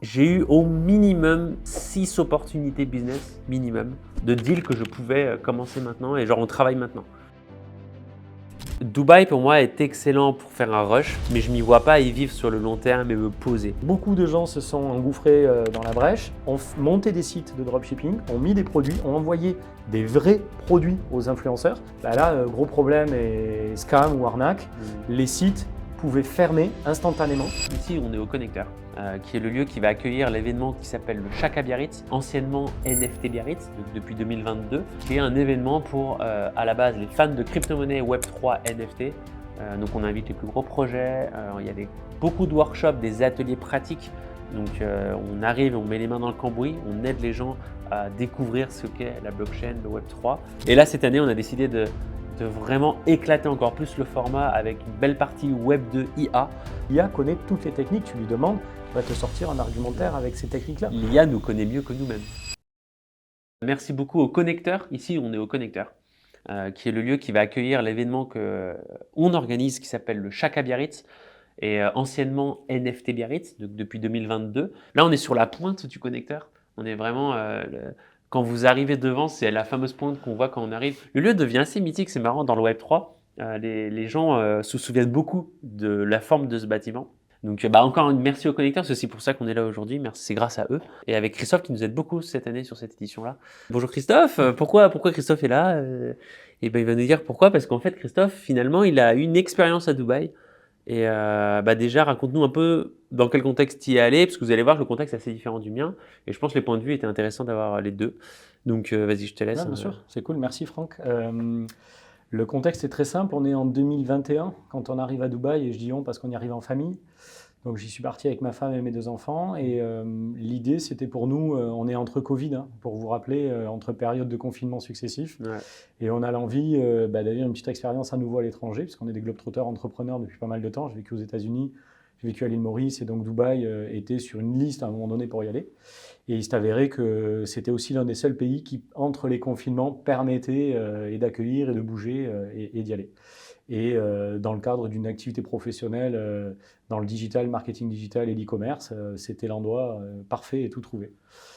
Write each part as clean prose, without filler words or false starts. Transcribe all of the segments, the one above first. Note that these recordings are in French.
J'ai eu au minimum 6 opportunités business, minimum, de deals que je pouvais commencer maintenant et genre on travaille maintenant. Dubaï pour moi est excellent pour faire un rush, mais je ne m'y vois pas y vivre sur le long terme et me poser. Beaucoup de gens se sont engouffrés dans la brèche, ont monté des sites de dropshipping, ont mis des produits, ont envoyé des vrais produits aux influenceurs. Là, gros problème et scam ou arnaque, les sites pouvaient fermer instantanément. Ici, on est au Connecteur, qui est le lieu qui va accueillir l'événement qui s'appelle le Chaka Biarritz, anciennement NFT Biarritz, depuis 2022, qui est un événement pour, à la base, les fans de crypto-monnaie Web3 NFT. Donc on invite les plus gros projets, il y a beaucoup de workshops, des ateliers pratiques. Donc on arrive, on met les mains dans le cambouis, on aide les gens à découvrir ce qu'est la blockchain, le Web3. Et là, cette année, on a décidé de vraiment éclater encore plus le format avec une belle partie Web 2 IA. L'IA connaît toutes les techniques, tu lui demandes, il va te sortir un argumentaire avec ces techniques-là. L'IA nous connaît mieux que nous-mêmes. Merci beaucoup au Connecteur, ici on est au Connecteur, qui est le lieu qui va accueillir l'événement qu'on organise qui s'appelle le Chaka Biarritz et anciennement NFT Biarritz depuis 2022. Là on est sur la pointe du Connecteur, on est vraiment... Quand vous arrivez devant, c'est la fameuse pointe qu'on voit quand on arrive. Le lieu devient assez mythique, c'est marrant, dans le Web3. Les gens se souviennent beaucoup de la forme de ce bâtiment. Donc encore une merci aux connecteurs, c'est aussi pour ça qu'on est là aujourd'hui. Merci, c'est grâce à eux. Et avec Christophe qui nous aide beaucoup cette année sur cette édition-là. Bonjour Christophe, pourquoi Christophe est là il va nous dire pourquoi, parce qu'en fait Christophe, finalement, il a eu une expérience à Dubaï. Et déjà, raconte-nous un peu dans quel contexte tu y es allé, parce que vous allez voir que le contexte est assez différent du mien. Et je pense que les points de vue étaient intéressants d'avoir les deux. Donc vas-y, je te laisse. Bien sûr, c'est cool, merci Franck. Le contexte est très simple, on est en 2021 quand on arrive à Dubaï, et je dis on parce qu'on y arrive en famille. Donc j'y suis parti avec ma femme et mes 2 enfants, et l'idée c'était pour nous, on est entre Covid, pour vous rappeler, entre périodes de confinement successifs, Ouais. et on a l'envie d'avoir une petite expérience à nouveau à l'étranger, puisqu'on est des globetrotters entrepreneurs depuis pas mal de temps. J'ai vécu aux États-Unis, j'ai vécu à l'île Maurice, et donc Dubaï était sur une liste à un moment donné pour y aller. Et il s'est avéré que c'était aussi l'un des seuls pays qui, entre les confinements, permettait et d'accueillir et de bouger et d'y aller. Et dans le cadre d'une activité professionnelle dans le digital, marketing digital et l'e-commerce, c'était l'endroit parfait et tout trouvé.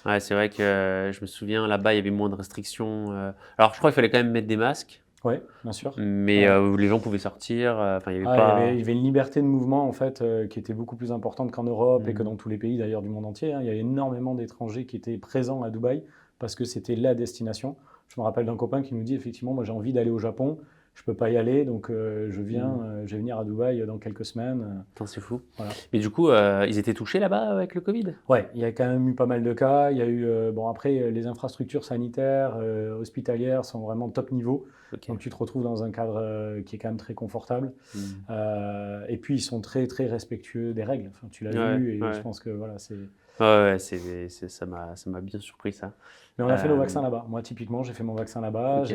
Ouais, c'est vrai que je me souviens, là-bas, il y avait moins de restrictions. Alors, je crois qu'il fallait quand même mettre des masques, Oui, bien sûr. mais Ouais. les gens pouvaient sortir. Enfin, il n'y avait Ah, pas... il y avait une liberté de mouvement en fait qui était beaucoup plus importante qu'en Europe et que dans Mhm. tous les pays d'ailleurs du monde entier. Il y avait énormément d'étrangers qui étaient présents à Dubaï parce que c'était la destination. Je me rappelle d'un copain qui nous dit effectivement, moi j'ai envie d'aller au Japon, je peux pas y aller, donc je vais venir à Dubaï dans quelques semaines. Putain, c'est fou. Voilà. Mais du coup, ils étaient touchés là-bas avec le Covid? Ouais, il y a quand même eu pas mal de cas. Il y a eu, bon après, les infrastructures sanitaires, hospitalières sont vraiment top niveau. Ok. Donc tu te retrouves dans un cadre qui est quand même très confortable. Mhm. Et puis ils sont très très respectueux des règles. Enfin, tu l'as Ouais, vu et ouais. je pense que voilà, c'est. Ouais, ça m'a bien surpris ça. Mais on a fait nos Euh, vaccins là-bas. Moi typiquement, j'ai fait mon vaccin là-bas. ok,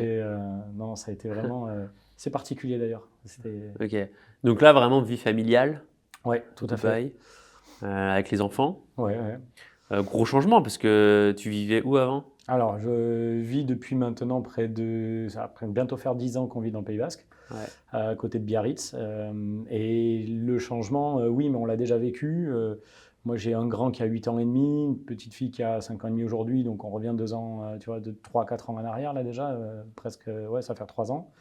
Non, ça a été vraiment, c'est particulier d'ailleurs. C'était. ok. Donc là, vraiment vie familiale, Ouais, tout à fait. Dubaï, avec les enfants. Ouais, ouais. Gros changement parce que tu vivais où avant? Alors, je vis depuis maintenant ça va bientôt faire 10 ans qu'on vit dans le Pays Basque, Ouais. à côté de Biarritz. Et le changement, oui, mais on l'a déjà vécu. Moi, j'ai un grand qui a 8 ans et demi, une petite fille qui a 5 ans et demi aujourd'hui, donc on revient 2 ans, tu vois, de 3-4 ans en arrière, là déjà, presque, ouais, ça va faire 3 ans.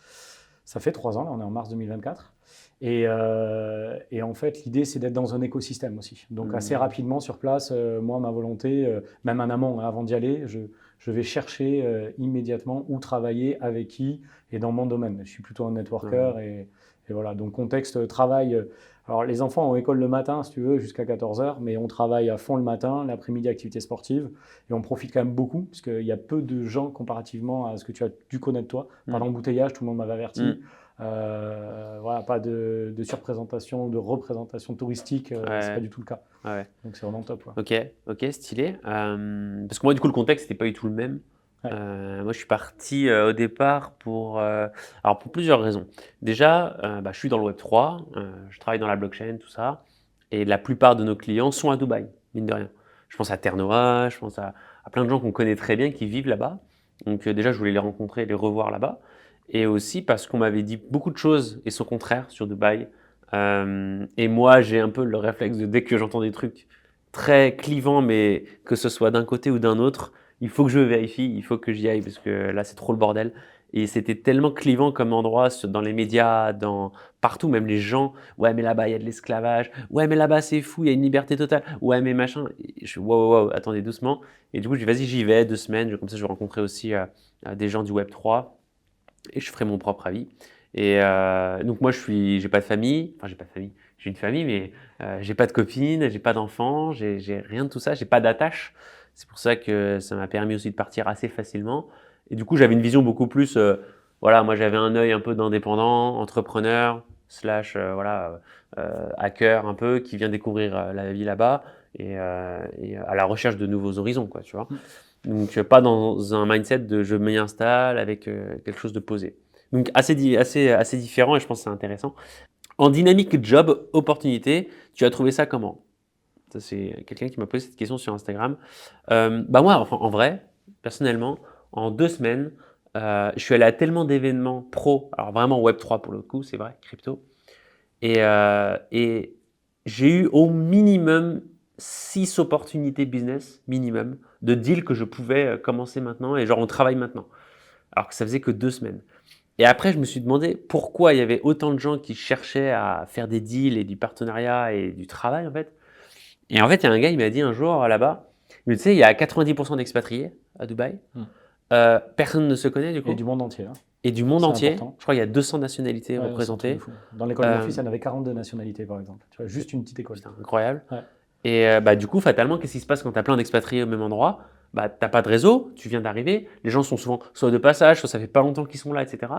Ça fait 3 ans, là, on est en mars 2024. Et en fait, l'idée, c'est d'être dans un écosystème aussi. Donc, assez rapidement sur place, moi, ma volonté, même en amont, avant d'y aller, je vais chercher immédiatement où travailler, avec qui et dans mon domaine. Je suis plutôt un networker et voilà. Donc, contexte travail. Alors, les enfants ont école le matin, si tu veux, jusqu'à 14h, mais on travaille à fond le matin, l'après-midi, activité sportive, et on profite quand même beaucoup, parce qu'il y a peu de gens comparativement à ce que tu as dû connaître toi. Par l'embouteillage, tout le monde m'avait averti. Voilà, pas de surprésentation, de représentation touristique, c'est pas du tout le cas. Ouais. Donc c'est vraiment top. Ouais. Ok, stylé. Parce que moi, du coup, le contexte n'était pas du tout le même. Ouais. Moi, je suis parti au départ alors pour plusieurs raisons. Déjà, je suis dans le Web3, je travaille dans la blockchain, tout ça, et la plupart de nos clients sont à Dubaï, mine de rien. Je pense à Ternoa, je pense à plein de gens qu'on connaît très bien qui vivent là-bas. Donc déjà, je voulais les rencontrer, les revoir là-bas. Et aussi parce qu'on m'avait dit beaucoup de choses et son contraire sur Dubaï. Et moi, j'ai un peu le réflexe de dès que j'entends des trucs très clivant, mais que ce soit d'un côté ou d'un autre, il faut que je vérifie, il faut que j'y aille parce que là, c'est trop le bordel. Et c'était tellement clivant comme endroit dans les médias, partout, même les gens. Ouais, mais là-bas, il y a de l'esclavage. Ouais, mais là-bas, c'est fou, il y a une liberté totale. Ouais, mais machin. Et je suis, wow, wow, wow, attendez doucement. Et du coup, je dis, vas-y, j'y vais, 2 semaines. Comme ça, je vais rencontrer aussi des gens du Web3 et je ferai mon propre avis. Et donc, moi, j'ai pas de famille. Enfin, j'ai pas de famille. J'ai une famille, mais j'ai pas de copine, j'ai pas d'enfants, j'ai rien de tout ça, j'ai pas d'attache. C'est pour ça que ça m'a permis aussi de partir assez facilement. Et du coup, j'avais une vision beaucoup plus, voilà, moi j'avais un œil un peu d'indépendant, entrepreneur, slash, voilà, hacker un peu, qui vient découvrir la vie là-bas et à la recherche de nouveaux horizons, quoi, tu vois. Donc, pas dans un mindset de je m'y installe avec quelque chose de posé. Donc, assez différent et je pense que c'est intéressant. En dynamique job, opportunité, tu as trouvé ça comment? Ça, c'est quelqu'un qui m'a posé cette question sur Instagram. Bah moi, enfin, en vrai, personnellement, en 2 semaines, je suis allé à tellement d'événements pro, alors vraiment Web3 pour le coup, c'est vrai, crypto, et j'ai eu au minimum 6 opportunités business, minimum, de deals que je pouvais commencer maintenant, et genre on travaille maintenant, alors que ça faisait que 2 semaines. Et après, je me suis demandé pourquoi il y avait autant de gens qui cherchaient à faire des deals et du partenariat et du travail, en fait. Et en fait, il y a un gars, il m'a dit un jour là-bas, mais tu sais, il y a 90% d'expatriés à Dubaï. Personne ne se connaît du Et coup. du monde entier. Hein. Et du monde C'est entier, important. je crois qu'il y a 200 nationalités Ouais, c'est un truc de représentées. fou. Dans l'école de mon Euh, fils, il y en avait 42 nationalités, par exemple. Tu vois, juste une petite école. Putain, incroyable. Ouais. Et bah, du coup, fatalement, qu'est-ce qui se passe quand tu as plein d'expatriés au même endroit? Bah, tu n'as pas de réseau, tu viens d'arriver, les gens sont souvent soit de passage, soit ça fait pas longtemps qu'ils sont là, etc.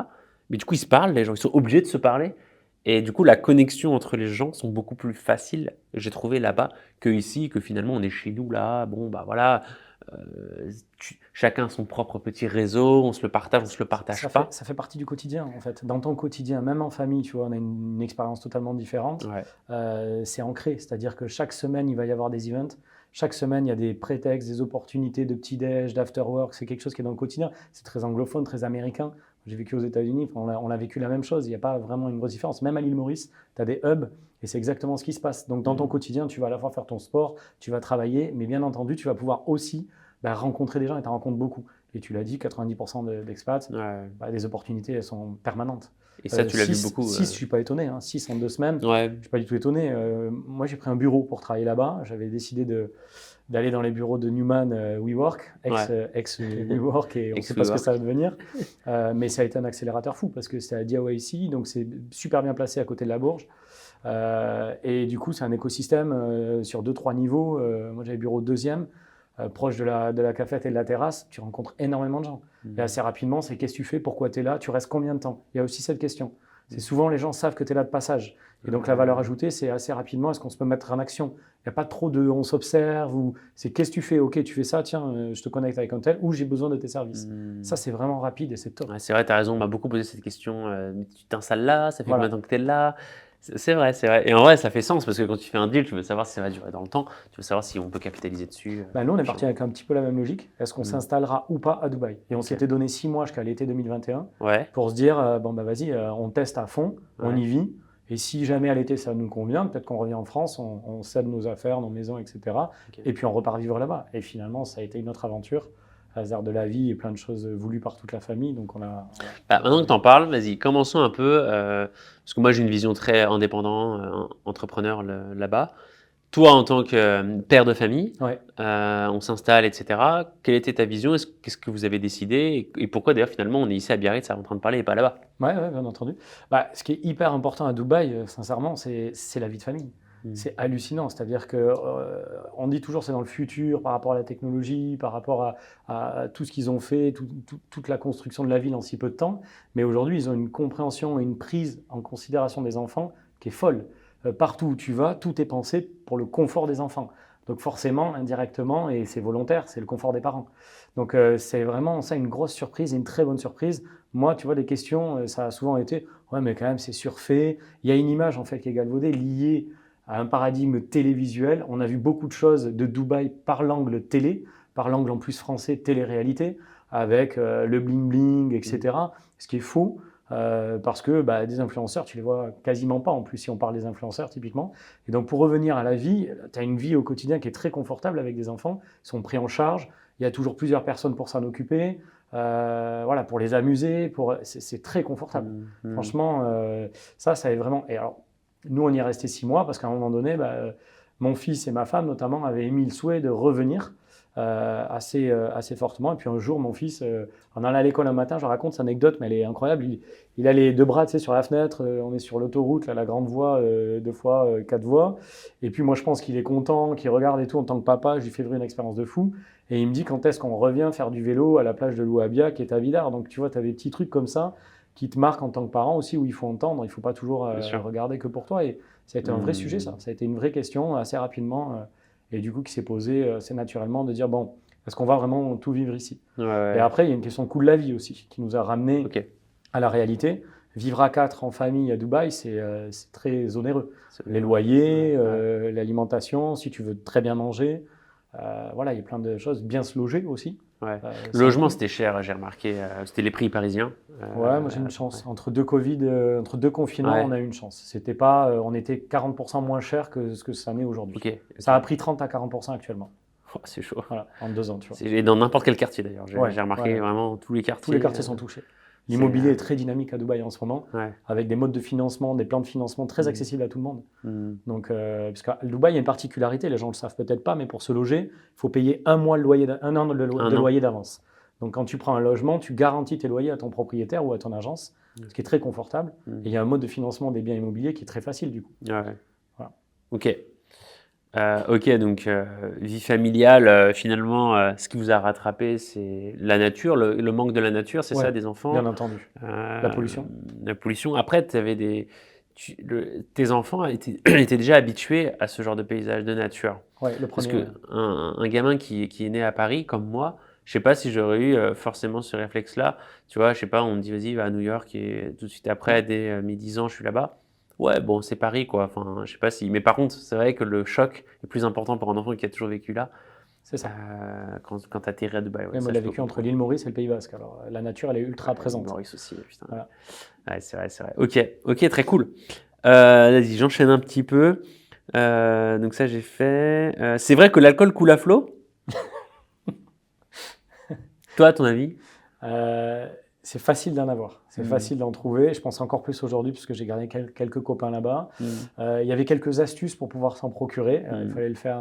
Mais du coup, ils se parlent, les gens, ils sont obligés de se parler. Et du coup, la connexion entre les gens sont beaucoup plus faciles, j'ai trouvé là-bas, que ici, que finalement, on est chez nous, là, bon, bah voilà, chacun son propre petit réseau, on se le partage, on se le partage pas. Ça fait partie du quotidien, en fait. Dans ton quotidien, même en famille, tu vois, on a une expérience totalement différente. Ouais. C'est ancré, c'est-à-dire que chaque semaine, il va y avoir des events. Chaque semaine, il y a des prétextes, des opportunités de petit-déj, d'after-work. C'est quelque chose qui est dans le quotidien. C'est très anglophone, très américain. J'ai vécu aux États-Unis, on a vécu la même chose. Il n'y a pas vraiment une grosse différence. Même à l'île Maurice, tu as des hubs et c'est exactement ce qui se passe. Donc, dans ton quotidien, tu vas à la fois faire ton sport, tu vas travailler, mais bien entendu, tu vas pouvoir aussi rencontrer des gens et tu en rencontres beaucoup. Et tu l'as dit, 90% d'expats, les opportunités, elles sont permanentes. Et ça, tu l'as vu 6, beaucoup. 6, je ne suis pas étonné. 6 en 2 semaines, Ouais. je ne suis pas du tout étonné. Moi, j'ai pris un bureau pour travailler là-bas. J'avais décidé d'aller dans les bureaux de Newman WeWork, ex-WeWork, et on ne sait pas ce que ça va devenir. Mais ça a été un accélérateur fou parce que c'était à DIY, donc c'est super bien placé à côté de la Bourge. Et du coup, c'est un écosystème sur 2-3 niveaux. Moi, j'avais bureau deuxième. Proche de la cafette et de la terrasse, tu rencontres énormément de gens. Et assez rapidement, c'est qu'est-ce que tu fais, pourquoi tu es là, tu restes combien de temps? Il y a aussi cette question. C'est souvent les gens savent que tu es là de passage. Et donc la valeur ajoutée, c'est assez rapidement, est-ce qu'on se peut mettre en action? Il n'y a pas trop de on s'observe ou c'est qu'est-ce que tu fais? Ok, tu fais ça, tiens, je te connecte avec un tel ou j'ai besoin de tes services. Ça, c'est vraiment rapide et c'est top. Ouais, c'est vrai, tu as raison, on m'a beaucoup posé cette question. Tu t'installes là, ça fait Voilà. combien de temps que tu es là? C'est vrai, c'est vrai. Et en vrai, ça fait sens parce que quand tu fais un deal, tu veux savoir si ça va durer dans le temps, tu veux savoir si on peut capitaliser dessus. Nous, on est parti avec un petit peu la même logique. Est-ce qu'on s'installera ou pas à Dubaï? Et on s'était donné 6 mois jusqu'à l'été 2021 pour se dire, vas-y, on teste à fond, on y vit. Et si jamais à l'été ça nous convient, peut-être qu'on revient en France, on cède nos affaires, nos maisons, etc. Et puis on repart vivre là-bas. Et finalement, ça a été une autre aventure, hasard de la vie et plein de choses voulues par toute la famille. Donc maintenant que tu en parles, vas-y, commençons un peu. Parce que moi, j'ai une vision très indépendant, entrepreneur là-bas. Toi, en tant que père de famille, on s'installe, etc. Quelle était ta vision? Qu'est-ce que vous avez décidé? Et pourquoi d'ailleurs finalement on est ici à Biarritz en train de parler et pas là-bas? Ouais, bien entendu. Ce qui est hyper important à Dubaï, sincèrement, c'est la vie de famille. C'est hallucinant. C'est-à-dire qu'on dit toujours c'est dans le futur par rapport à la technologie, par rapport à tout ce qu'ils ont fait, toute la construction de la ville en si peu de temps. Mais aujourd'hui, ils ont une compréhension et une prise en considération des enfants qui est folle. Partout où tu vas, tout est pensé pour le confort des enfants. Donc forcément, indirectement, et c'est volontaire, c'est le confort des parents. Donc c'est vraiment ça une grosse surprise, une très bonne surprise. Moi, tu vois, des questions, ça a souvent été « ouais, mais quand même, c'est surfait ». Il y a une image en fait qui est galvaudée, liée à un paradigme télévisuel. On a vu beaucoup de choses de Dubaï par l'angle télé, par l'angle en plus français télé-réalité, avec le bling-bling, etc. Ce qui est faux. parce que des influenceurs, tu les vois quasiment pas en plus si on parle des influenceurs typiquement. Et donc pour revenir à la vie, tu as une vie au quotidien qui est très confortable avec des enfants, ils sont pris en charge, il y a toujours plusieurs personnes pour s'en occuper, voilà, pour les amuser, c'est très confortable. Franchement, ça est vraiment... Et alors, nous, on y est resté 6 mois parce qu'à un moment donné, mon fils et ma femme notamment avaient émis le souhait de revenir assez fortement. Et puis un jour, mon fils, en allant à l'école un matin, je raconte cette anecdote, mais elle est incroyable. Il a les deux bras, tu sais, sur la fenêtre. On est sur l'autoroute, là, la grande voie, 2 fois 4 voies. Et puis moi, je pense qu'il est content, qu'il regarde et tout en tant que papa. Je lui fais vivre une expérience de fou. Et il me dit quand est-ce qu'on revient faire du vélo à la plage de Louabia, qui est à Villars. Donc tu vois, tu as des petits trucs comme ça qui te marquent en tant que parent aussi, où il faut entendre. Il ne faut pas toujours Bien sûr. regarder que pour toi. Et ça a été un vrai sujet, ça. Ça a été une vraie question assez rapidement. Et du coup, qui s'est posé assez naturellement de dire, bon, est-ce qu'on va vraiment tout vivre ici? Et après, il y a une question de coût de la vie aussi, qui nous a ramené Ok. à la réalité. Vivre à 4 en famille à Dubaï, c'est très onéreux. C'est- Les loyers, Ouais. l'alimentation, si tu veux très bien manger, voilà, il y a plein de choses. Bien se loger aussi. Ouais. Le C'est un logement, coût. c'était cher, j'ai remarqué. C'était les prix parisiens. Ouais, moi j'ai une chance. Entre deux Covid, entre deux confinements, on Ouais. a eu une chance. C'était pas, on était 40% moins cher que ce que ça n'est aujourd'hui. Ok. Ça a pris 30 à 40% actuellement. Oh, c'est chaud. Voilà, en 2 ans, tu vois. C'est dans n'importe quel quartier d'ailleurs. J'ai Ouais, j'ai remarqué ouais. vraiment tous les Tous les quartiers. quartiers sont touchés. C'est, L'immobilier est très dynamique à Dubaï en ce moment, ouais. avec des modes de financement, des plans de financement très Mhm. accessibles à tout le monde. Mhm. Donc, parce qu'à Dubaï, il y a une particularité, les gens ne le savent peut-être pas, mais pour se loger, il faut payer un mois le loyer, un an de Un an. loyer d'avance. Donc, quand tu prends un logement, tu garantis tes loyers à ton propriétaire ou à ton agence, ce qui est très confortable. Mhm. Et il y a un mode de financement des biens immobiliers qui est très facile du coup. Ouais. Voilà. Ok. Ok, donc vie familiale, finalement, ce qui vous a rattrapé, c'est la nature, le manque de la nature, c'est ça, Ouais, des enfants, bien entendu. La pollution. la pollution. Après, tes enfants étaient déjà habitués à ce genre de paysage, de nature. Ouais, le Parce premier, ouais. que un gamin qui est né à Paris, comme moi, je sais pas si j'aurais eu forcément ce réflexe-là. Tu vois, je sais pas, on me dit vas-y, va à New York et tout de suite après, dès mes 10 ans, je suis là-bas. Ouais, bon, c'est Paris, quoi. Enfin, je sais pas si. Mais par contre, c'est vrai que le choc est plus important pour un enfant qui a toujours vécu là C'est ça. quand tu atterris à Dubaï. Ouais, Même ça, on l'a je peux vécu entre comprendre. l'île Maurice et le Pays Basque. Alors, la nature, elle est ultra Ouais, présente. Maurice aussi, putain. Voilà. Ouais, c'est vrai, c'est vrai. Ok, ok, très cool. Vas-y, j'enchaîne un petit peu. Donc ça, j'ai fait. C'est vrai que l'alcool coule à flot. Toi, à ton avis? Euh, c'est facile d'en avoir, c'est facile d'en trouver. Je pense encore plus aujourd'hui puisque j'ai gardé quelques copains là-bas. Il y avait quelques astuces pour pouvoir s'en procurer. Il fallait le faire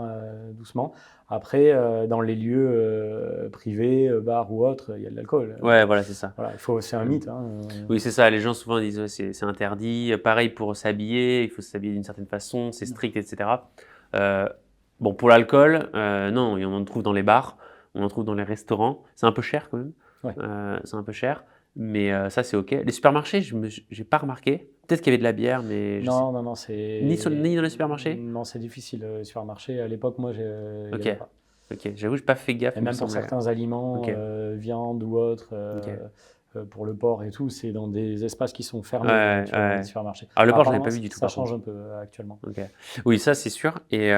doucement. Après, dans les lieux privés, bars ou autres, il y a de l'alcool. Ouais, voilà, c'est ça. Voilà, c'est un Mm. mythe. Oui, c'est ça. Les gens souvent disent ouais, c'est interdit. Pareil pour s'habiller, il faut s'habiller d'une certaine façon, c'est strict, etc. Euh, bon, pour l'alcool, non, on en trouve dans les bars, on en trouve dans les restaurants. C'est un peu cher quand même. Ouais. C'est un peu cher, mais ça c'est ok. Les supermarchés, j'ai pas remarqué. Peut-être qu'il y avait de la bière, mais je sais Non, c'est. ni dans les supermarchés. Non, c'est difficile, le supermarché. À l'époque, moi, il n'y Ok, avait pas. ok. J'avoue, j'ai pas fait gaffe. Et Il me même pour semblait. certains aliments, Ok, viande ou autre, ok. pour le porc et tout, c'est dans des espaces qui sont fermés, Ouais, tu vois, dans les ouais. supermarchés. Alors le porc, j'en ai Apparemment, pas vu du tout ça par contre. change un peu actuellement. Ok. Oui, ça c'est sûr. Et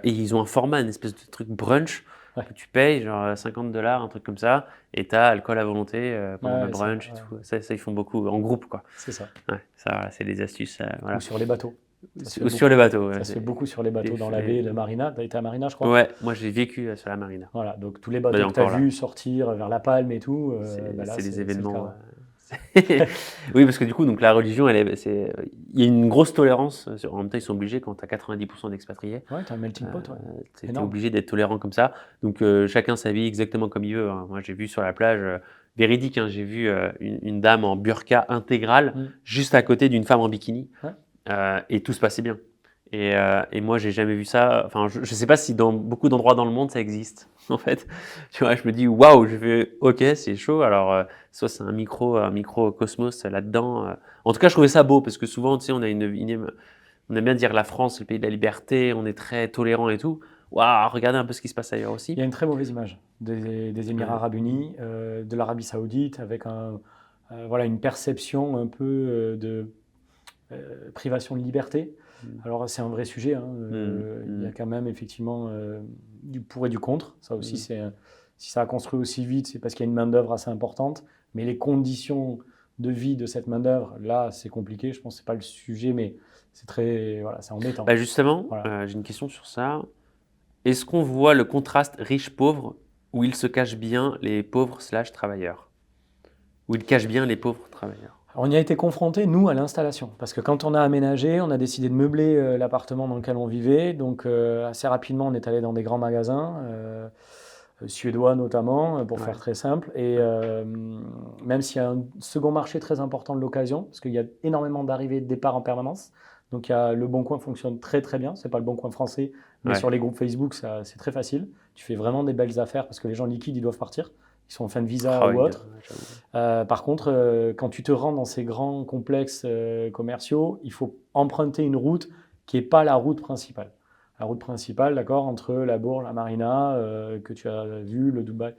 ils ont un format, une espèce de truc brunch Ouais. que tu payes, genre $50, un truc comme ça, et tu as alcool à volonté pendant le Ouais, brunch et ouais, tout. Ça, ils font beaucoup en groupe, quoi. c'est ça. Ouais, ça, voilà, c'est des astuces. Voilà. Ou sur les bateaux. Ça se fait Ou sur beaucoup. les bateaux. Ouais, Ça se fait beaucoup sur les bateaux dans la baie de Marina. Tu as été à Marina, je crois. Ouais, moi j'ai vécu sur la marina. Voilà, donc tous les Bah, bateaux que tu as encore là. vus sortir vers La Palme et tout, là, C'est des c'est le événements. cas. Oui, parce que du coup, donc, la religion, il y a une grosse tolérance. En même temps, ils sont obligés quand tu as 90% d'expatriés. Ouais, tu as un melting pot, ouais. Tu es Énorme. obligé d'être tolérant comme ça. Donc, chacun s'habille exactement comme il veut. Hein. Moi, j'ai vu sur la plage, véridique, hein, j'ai vu une dame en burqa intégrale juste à côté d'une femme en bikini. Ouais. Et tout se passait bien. Et moi, j'ai jamais vu ça. Enfin, je sais pas si dans beaucoup d'endroits dans le monde ça existe. En fait, tu vois, je me dis waouh, je fais ok, c'est chaud. Alors, soit c'est un microcosmos là-dedans. En tout cas, je trouvais ça beau parce que souvent, tu sais, on aime bien dire la France, c'est le pays de la liberté, on est très tolérant et tout. Waouh, regardez un peu ce qui se passe ailleurs aussi. Il y a une très mauvaise image des Émirats Arabes Unis, de l'Arabie Saoudite, avec voilà, une perception un peu de privation de liberté. Alors c'est un vrai sujet, hein. Il y a quand même effectivement du pour et du contre. Ça aussi, si ça a construit aussi vite, c'est parce qu'il y a une main-d'œuvre assez importante. Mais les conditions de vie de cette main-d'œuvre, là, c'est compliqué. Je pense que ce n'est pas le sujet, mais c'est embêtant. Bah justement, Voilà. j'ai une question sur ça. Est-ce qu'on voit le contraste riche-pauvre où il se cache bien les pauvres/travailleurs? Où il cache bien les pauvres travailleurs? Alors, on y a été confronté, nous, à l'installation. Parce que quand on a aménagé, on a décidé de meubler l'appartement dans lequel on vivait. Donc, assez rapidement, on est allé dans des grands magasins, suédois notamment, pour Ouais. faire très simple. Et même s'il y a un second marché très important de l'occasion, parce qu'il y a énormément d'arrivées et de départs en permanence. Donc, Le Bon Coin fonctionne très très bien. Ce n'est pas Le Bon Coin français, mais Ouais. sur les groupes Facebook, c'est très facile. Tu fais vraiment des belles affaires parce que les gens liquides, ils doivent partir. Ils sont en fin de visa Ah ou oui, autre. j'avoue. Par contre, quand tu te rends dans ces grands complexes commerciaux, il faut emprunter une route qui n'est pas la route principale. La route principale, d'accord, entre la Bourg, la Marina, que tu as vu, le Dubai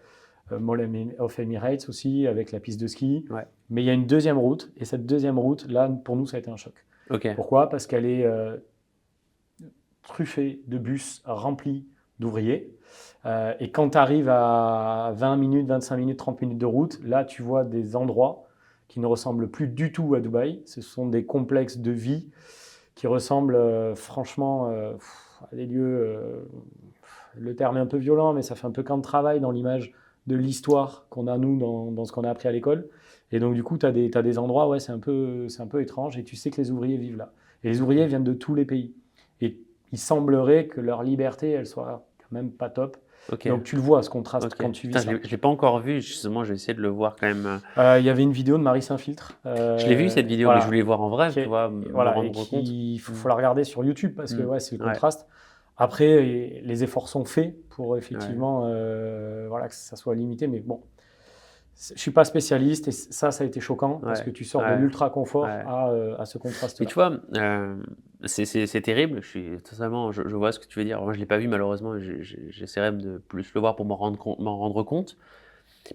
Mall of Emirates aussi, avec la piste de ski. Ouais. Mais il y a une deuxième route, et cette deuxième route, là, pour nous, ça a été un choc. Ok. Pourquoi? Parce qu'elle est truffée de bus remplis d'ouvriers. Et quand tu arrives à 20 minutes, 25 minutes, 30 minutes de route, là, tu vois des endroits qui ne ressemblent plus du tout à Dubaï. Ce sont des complexes de vie qui ressemblent franchement à des lieux, le terme est un peu violent, mais ça fait un peu camp de travail dans l'image de l'histoire qu'on a, nous, dans ce qu'on a appris à l'école. Et donc, du coup, tu as des endroits, ouais, c'est un peu étrange, et tu sais que les ouvriers vivent là. Et les ouvriers viennent de tous les pays. Et il semblerait que leur liberté, elle soit quand même pas top. Ok. Donc tu le vois, ce contraste Ok. quand tu vis Putain, ça. je l'ai pas encore vu, justement, je vais essayer de le voir quand même. Il y avait une vidéo de Marie Saint-Filtre. Je l'ai vu cette vidéo, mais je voulais voir en vrai, tu vois, me voilà, et rendre compte. il faut la regarder sur YouTube parce que Mm. ouais, c'est le Ouais. contraste. Après, les efforts sont faits pour effectivement voilà, que ça soit limité, mais bon, je ne suis pas spécialiste et ça a été choquant parce Ouais. que tu sors de Ouais. l'ultra-confort Ouais. à ce Mais contraste-là. tu vois, c'est terrible. Je vois ce que tu veux dire. Moi, je l'ai pas vu malheureusement. J'essaierai de plus le voir pour m'en rendre compte.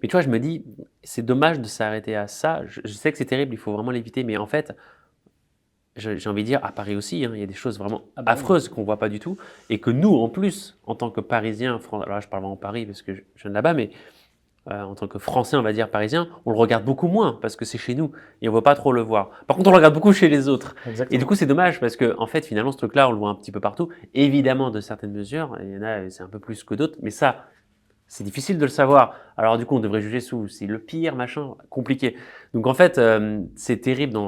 Mais tu vois, je me dis, c'est dommage de s'arrêter à ça. Je sais que c'est terrible, il faut vraiment l'éviter. Mais en fait, j'ai envie de dire, à Paris aussi, hein, il y a des choses vraiment Ah bah oui. affreuses qu'on voit pas du tout. Et que nous, en plus, en tant que Parisiens, alors là, je parle vraiment Paris parce que je viens de là-bas, mais en tant que Français, on va dire Parisien, on le regarde beaucoup moins parce que c'est chez nous et on ne veut pas trop le voir. Par contre, on le regarde beaucoup chez les autres. Exactement. Et du coup, c'est dommage parce que, en fait, finalement, ce truc-là, on le voit un petit peu partout. Évidemment, de certaines mesures, il y en a, c'est un peu plus que d'autres, mais ça, c'est difficile de le savoir. Alors, du coup, on devrait juger sous c'est le pire, machin, compliqué. Donc, en fait, c'est terrible.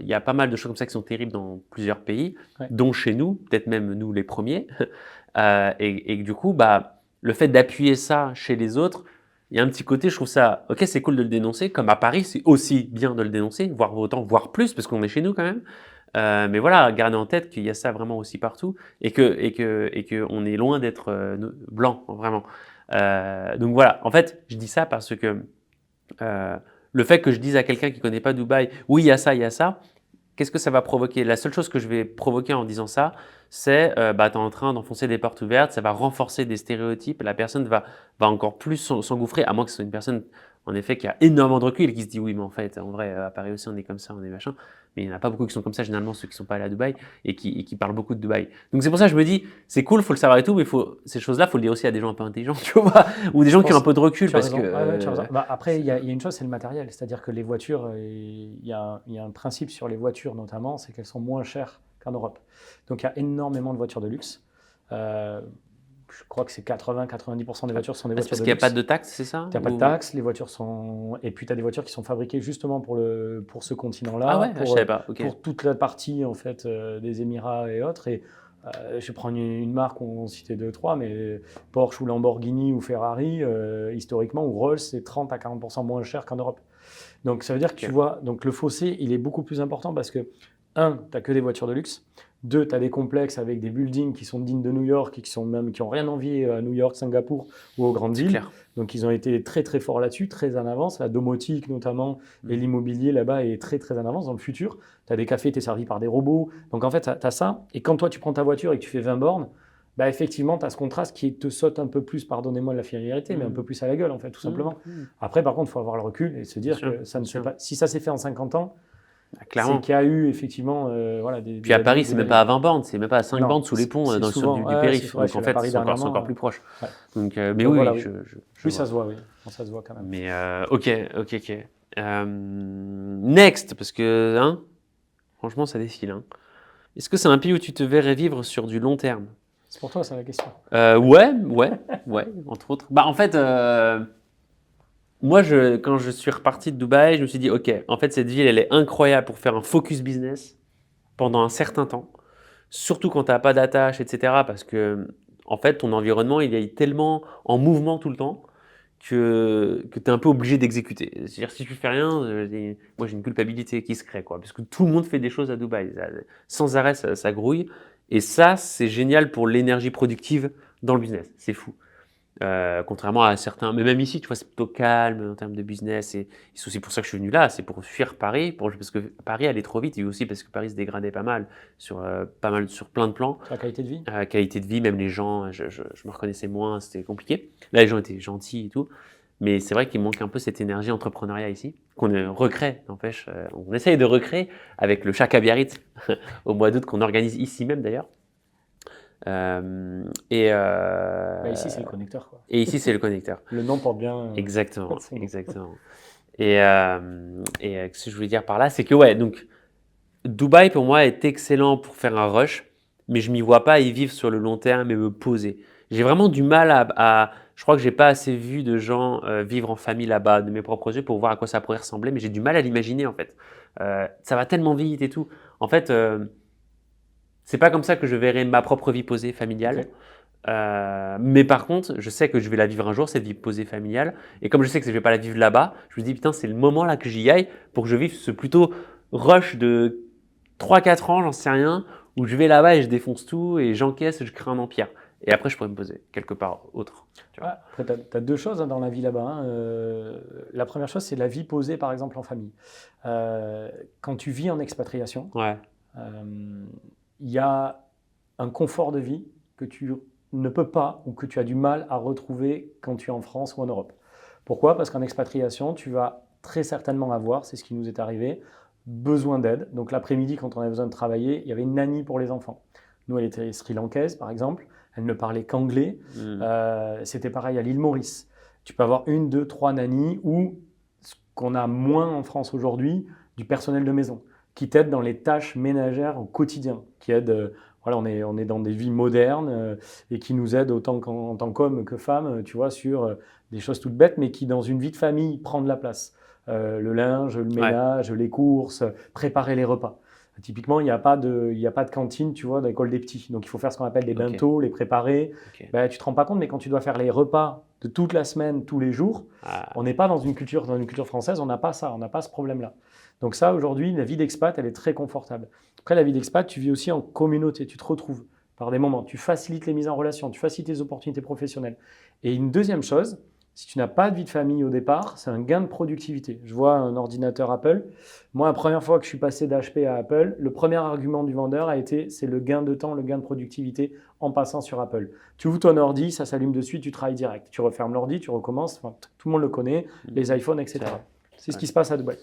Il y a pas mal de choses comme ça qui sont terribles dans plusieurs pays, Ouais. dont chez nous, peut-être même nous les premiers. Et du coup, bah, le fait d'appuyer ça chez les autres, il y a un petit côté, je trouve ça, ok, c'est cool de le dénoncer, comme à Paris, c'est aussi bien de le dénoncer, voire autant, voire plus, parce qu'on est chez nous quand même. Mais voilà, garder en tête qu'il y a ça vraiment aussi partout et que on est loin d'être blanc, vraiment. Donc voilà, en fait, je dis ça parce que le fait que je dise à quelqu'un qui ne connaît pas Dubaï, oui, il y a ça, qu'est-ce que ça va provoquer? La seule chose que je vais provoquer en disant ça, c'est tu es en train d'enfoncer des portes ouvertes, ça va renforcer des stéréotypes, la personne va encore plus s'engouffrer, à moins que ce soit une personne en effet qui a énormément de recul et qui se dit oui, mais en fait, en vrai, à Paris aussi, on est comme ça, on est machin. Mais il n'y en a pas beaucoup qui sont comme ça, généralement ceux qui ne sont pas allés à Dubaï et qui parlent beaucoup de Dubaï. Donc c'est pour ça que je me dis, c'est cool, il faut le savoir et tout, mais ces choses-là, il faut le dire aussi à des gens un peu intelligents, tu vois, ou des gens qui ont un peu de recul. Parce que, tu as raison. Bah, après, il y a une chose, c'est le matériel. C'est-à-dire que les voitures, il y a un principe sur les voitures notamment, c'est qu'elles sont moins chères qu'en Europe. Donc il y a énormément de voitures de luxe. Je crois que c'est 80-90% des voitures sont des voitures de luxe. Parce qu'il n'y a pas de taxes, c'est ça? Il n'y a pas de taxes, les voitures sont. Et puis tu as des voitures qui sont fabriquées justement pour ce continent-là. Ah ouais, je savais pas. Okay. Pour toute la partie en fait, des Émirats et autres. Et je vais prendre une marque, on citait 2-3, mais Porsche ou Lamborghini ou Ferrari, historiquement, ou Rolls, c'est 30 à 40% moins cher qu'en Europe. Donc ça veut dire que tu vois, donc le fossé, il est beaucoup plus important parce que, tu n'as que des voitures de luxe. 2, tu as des complexes avec des buildings qui sont dignes de New York et qui n'ont rien envié à New York, Singapour ou aux grandes villes. Clair. Donc ils ont été très très forts là-dessus, très en avance. La domotique notamment et l'immobilier là-bas est très très en avance dans le futur. Tu as des cafés, tu es servi par des robots. Donc en fait, tu as ça. Et quand toi tu prends ta voiture et que tu fais 20 bornes, bah effectivement, tu as ce contraste qui te saute un peu plus, pardonnez-moi de la familiarité, mais un peu plus à la gueule en fait, tout simplement. Après, par contre, il faut avoir le recul et se dire que ça ne se fait pas. Si ça s'est fait en 50 ans, c'est qu'il y a eu effectivement voilà, Puis à Paris, c'est même pas à 20 bornes, c'est même pas à 5 bornes sous les ponts dans le sud du périph'. Vrai, donc en fait, c'est encore plus proche. Ouais. Donc, mais donc, oui, voilà, je oui, ça se voit, oui. Ça se voit quand même. Mais ok. Next, parce que hein, franchement, ça défile. Hein. Est-ce que c'est un pays où tu te verrais vivre sur du long terme? C'est pour toi, c'est la question. Ouais, entre autres. Bah, en fait, moi, quand je suis reparti de Dubaï, je me suis dit, OK, en fait, cette ville, elle est incroyable pour faire un focus business pendant un certain temps, surtout quand tu n'as pas d'attache, etc. Parce que, en fait, ton environnement, il est tellement en mouvement tout le temps que tu es un peu obligé d'exécuter. C'est-à-dire, si tu fais rien, moi, j'ai une culpabilité qui se crée, quoi, parce que tout le monde fait des choses à Dubaï. Sans arrêt, ça grouille. Et ça, c'est génial pour l'énergie productive dans le business. C'est fou. Contrairement à certains, mais même ici, tu vois, c'est plutôt calme en termes de business. Et c'est aussi pour ça que je suis venu là, c'est pour fuir Paris, parce que Paris allait trop vite, et aussi parce que Paris se dégradait pas mal sur plein de plans. La qualité de vie? Qualité de vie, même les gens, je me reconnaissais moins, c'était compliqué. Là, les gens étaient gentils et tout. Mais c'est vrai qu'il manque un peu cette énergie entrepreneuriat ici, qu'on recrée, n'empêche. On essaye de recréer avec le Chaka Biarritz au mois d'août, qu'on organise ici même d'ailleurs. Bah, ici, c'est le connecteur, quoi. Et ici, c'est le connecteur. Le nom porte bien. Exactement, son nom. exactement. Ce que je voulais dire par là, c'est que ouais, donc Dubaï pour moi est excellent pour faire un rush, mais je m'y vois pas y vivre sur le long terme et me poser. J'ai vraiment du mal je crois que j'ai pas assez vu de gens vivre en famille là-bas de mes propres yeux pour voir à quoi ça pourrait ressembler, mais j'ai du mal à l'imaginer en fait. Ça va tellement vite et tout. En fait, c'est pas comme ça que je verrai ma propre vie posée familiale. Ok. Mais par contre, je sais que je vais la vivre un jour, cette vie posée familiale. Et comme je sais que je ne vais pas la vivre là-bas, je me dis, putain, c'est le moment là que j'y aille pour que je vive ce plutôt rush de 3-4 ans, j'en sais rien, où je vais là-bas et je défonce tout et j'encaisse et je crée un empire. Et après, je pourrais me poser quelque part autre. Tu vois. Après, tu as deux choses dans la vie là-bas. Hein. La première chose, c'est la vie posée, par exemple, en famille. Quand tu vis en expatriation, Ouais, il y a un confort de vie que tu ne peux pas ou que tu as du mal à retrouver quand tu es en France ou en Europe. Pourquoi? Parce qu'en expatriation, tu vas très certainement avoir, c'est ce qui nous est arrivé, besoin d'aide. Donc l'après-midi, quand on avait besoin de travailler, il y avait une nanny pour les enfants. Nous, elle était sri-lankaise, par exemple. Elle ne parlait qu'anglais. C'était pareil à l'île Maurice. Tu peux avoir une, deux, trois nannies ou ce qu'on a moins en France aujourd'hui, du personnel de maison qui t'aident dans les tâches ménagères au quotidien, qui aident, voilà, on est dans des vies modernes et qui nous aident autant en tant qu'hommes que femmes, tu vois, sur des choses toutes bêtes, mais qui dans une vie de famille prend de la place. Le linge, le ouais, ménage, les courses, préparer les repas. Typiquement, il n'y a pas de cantine, tu vois, d'école des petits. Donc, il faut faire ce qu'on appelle des ok, bentos, les préparer. ok. Ben, tu ne te rends pas compte, mais quand tu dois faire les repas de toute la semaine, tous les jours, Ah, on n'est pas dans une culture française, on n'a pas ça, on n'a pas ce problème-là. Donc ça, aujourd'hui, la vie d'expat, elle est très confortable. Après, la vie d'expat, tu vis aussi en communauté, tu te retrouves par des moments, tu facilites les mises en relation, tu facilites les opportunités professionnelles. Et une deuxième chose, si tu n'as pas de vie de famille au départ, c'est un gain de productivité. Je vois un ordinateur Apple. Moi, la première fois que je suis passé d'HP à Apple, le premier argument du vendeur a été c'est le gain de temps, le gain de productivité en passant sur Apple. Tu ouvres ton ordi, ça s'allume de suite, tu travailles direct. Tu refermes l'ordi, tu recommences, enfin, tout le monde le connaît, les iPhones, etc. C'est ce qui se passe à Dubaï.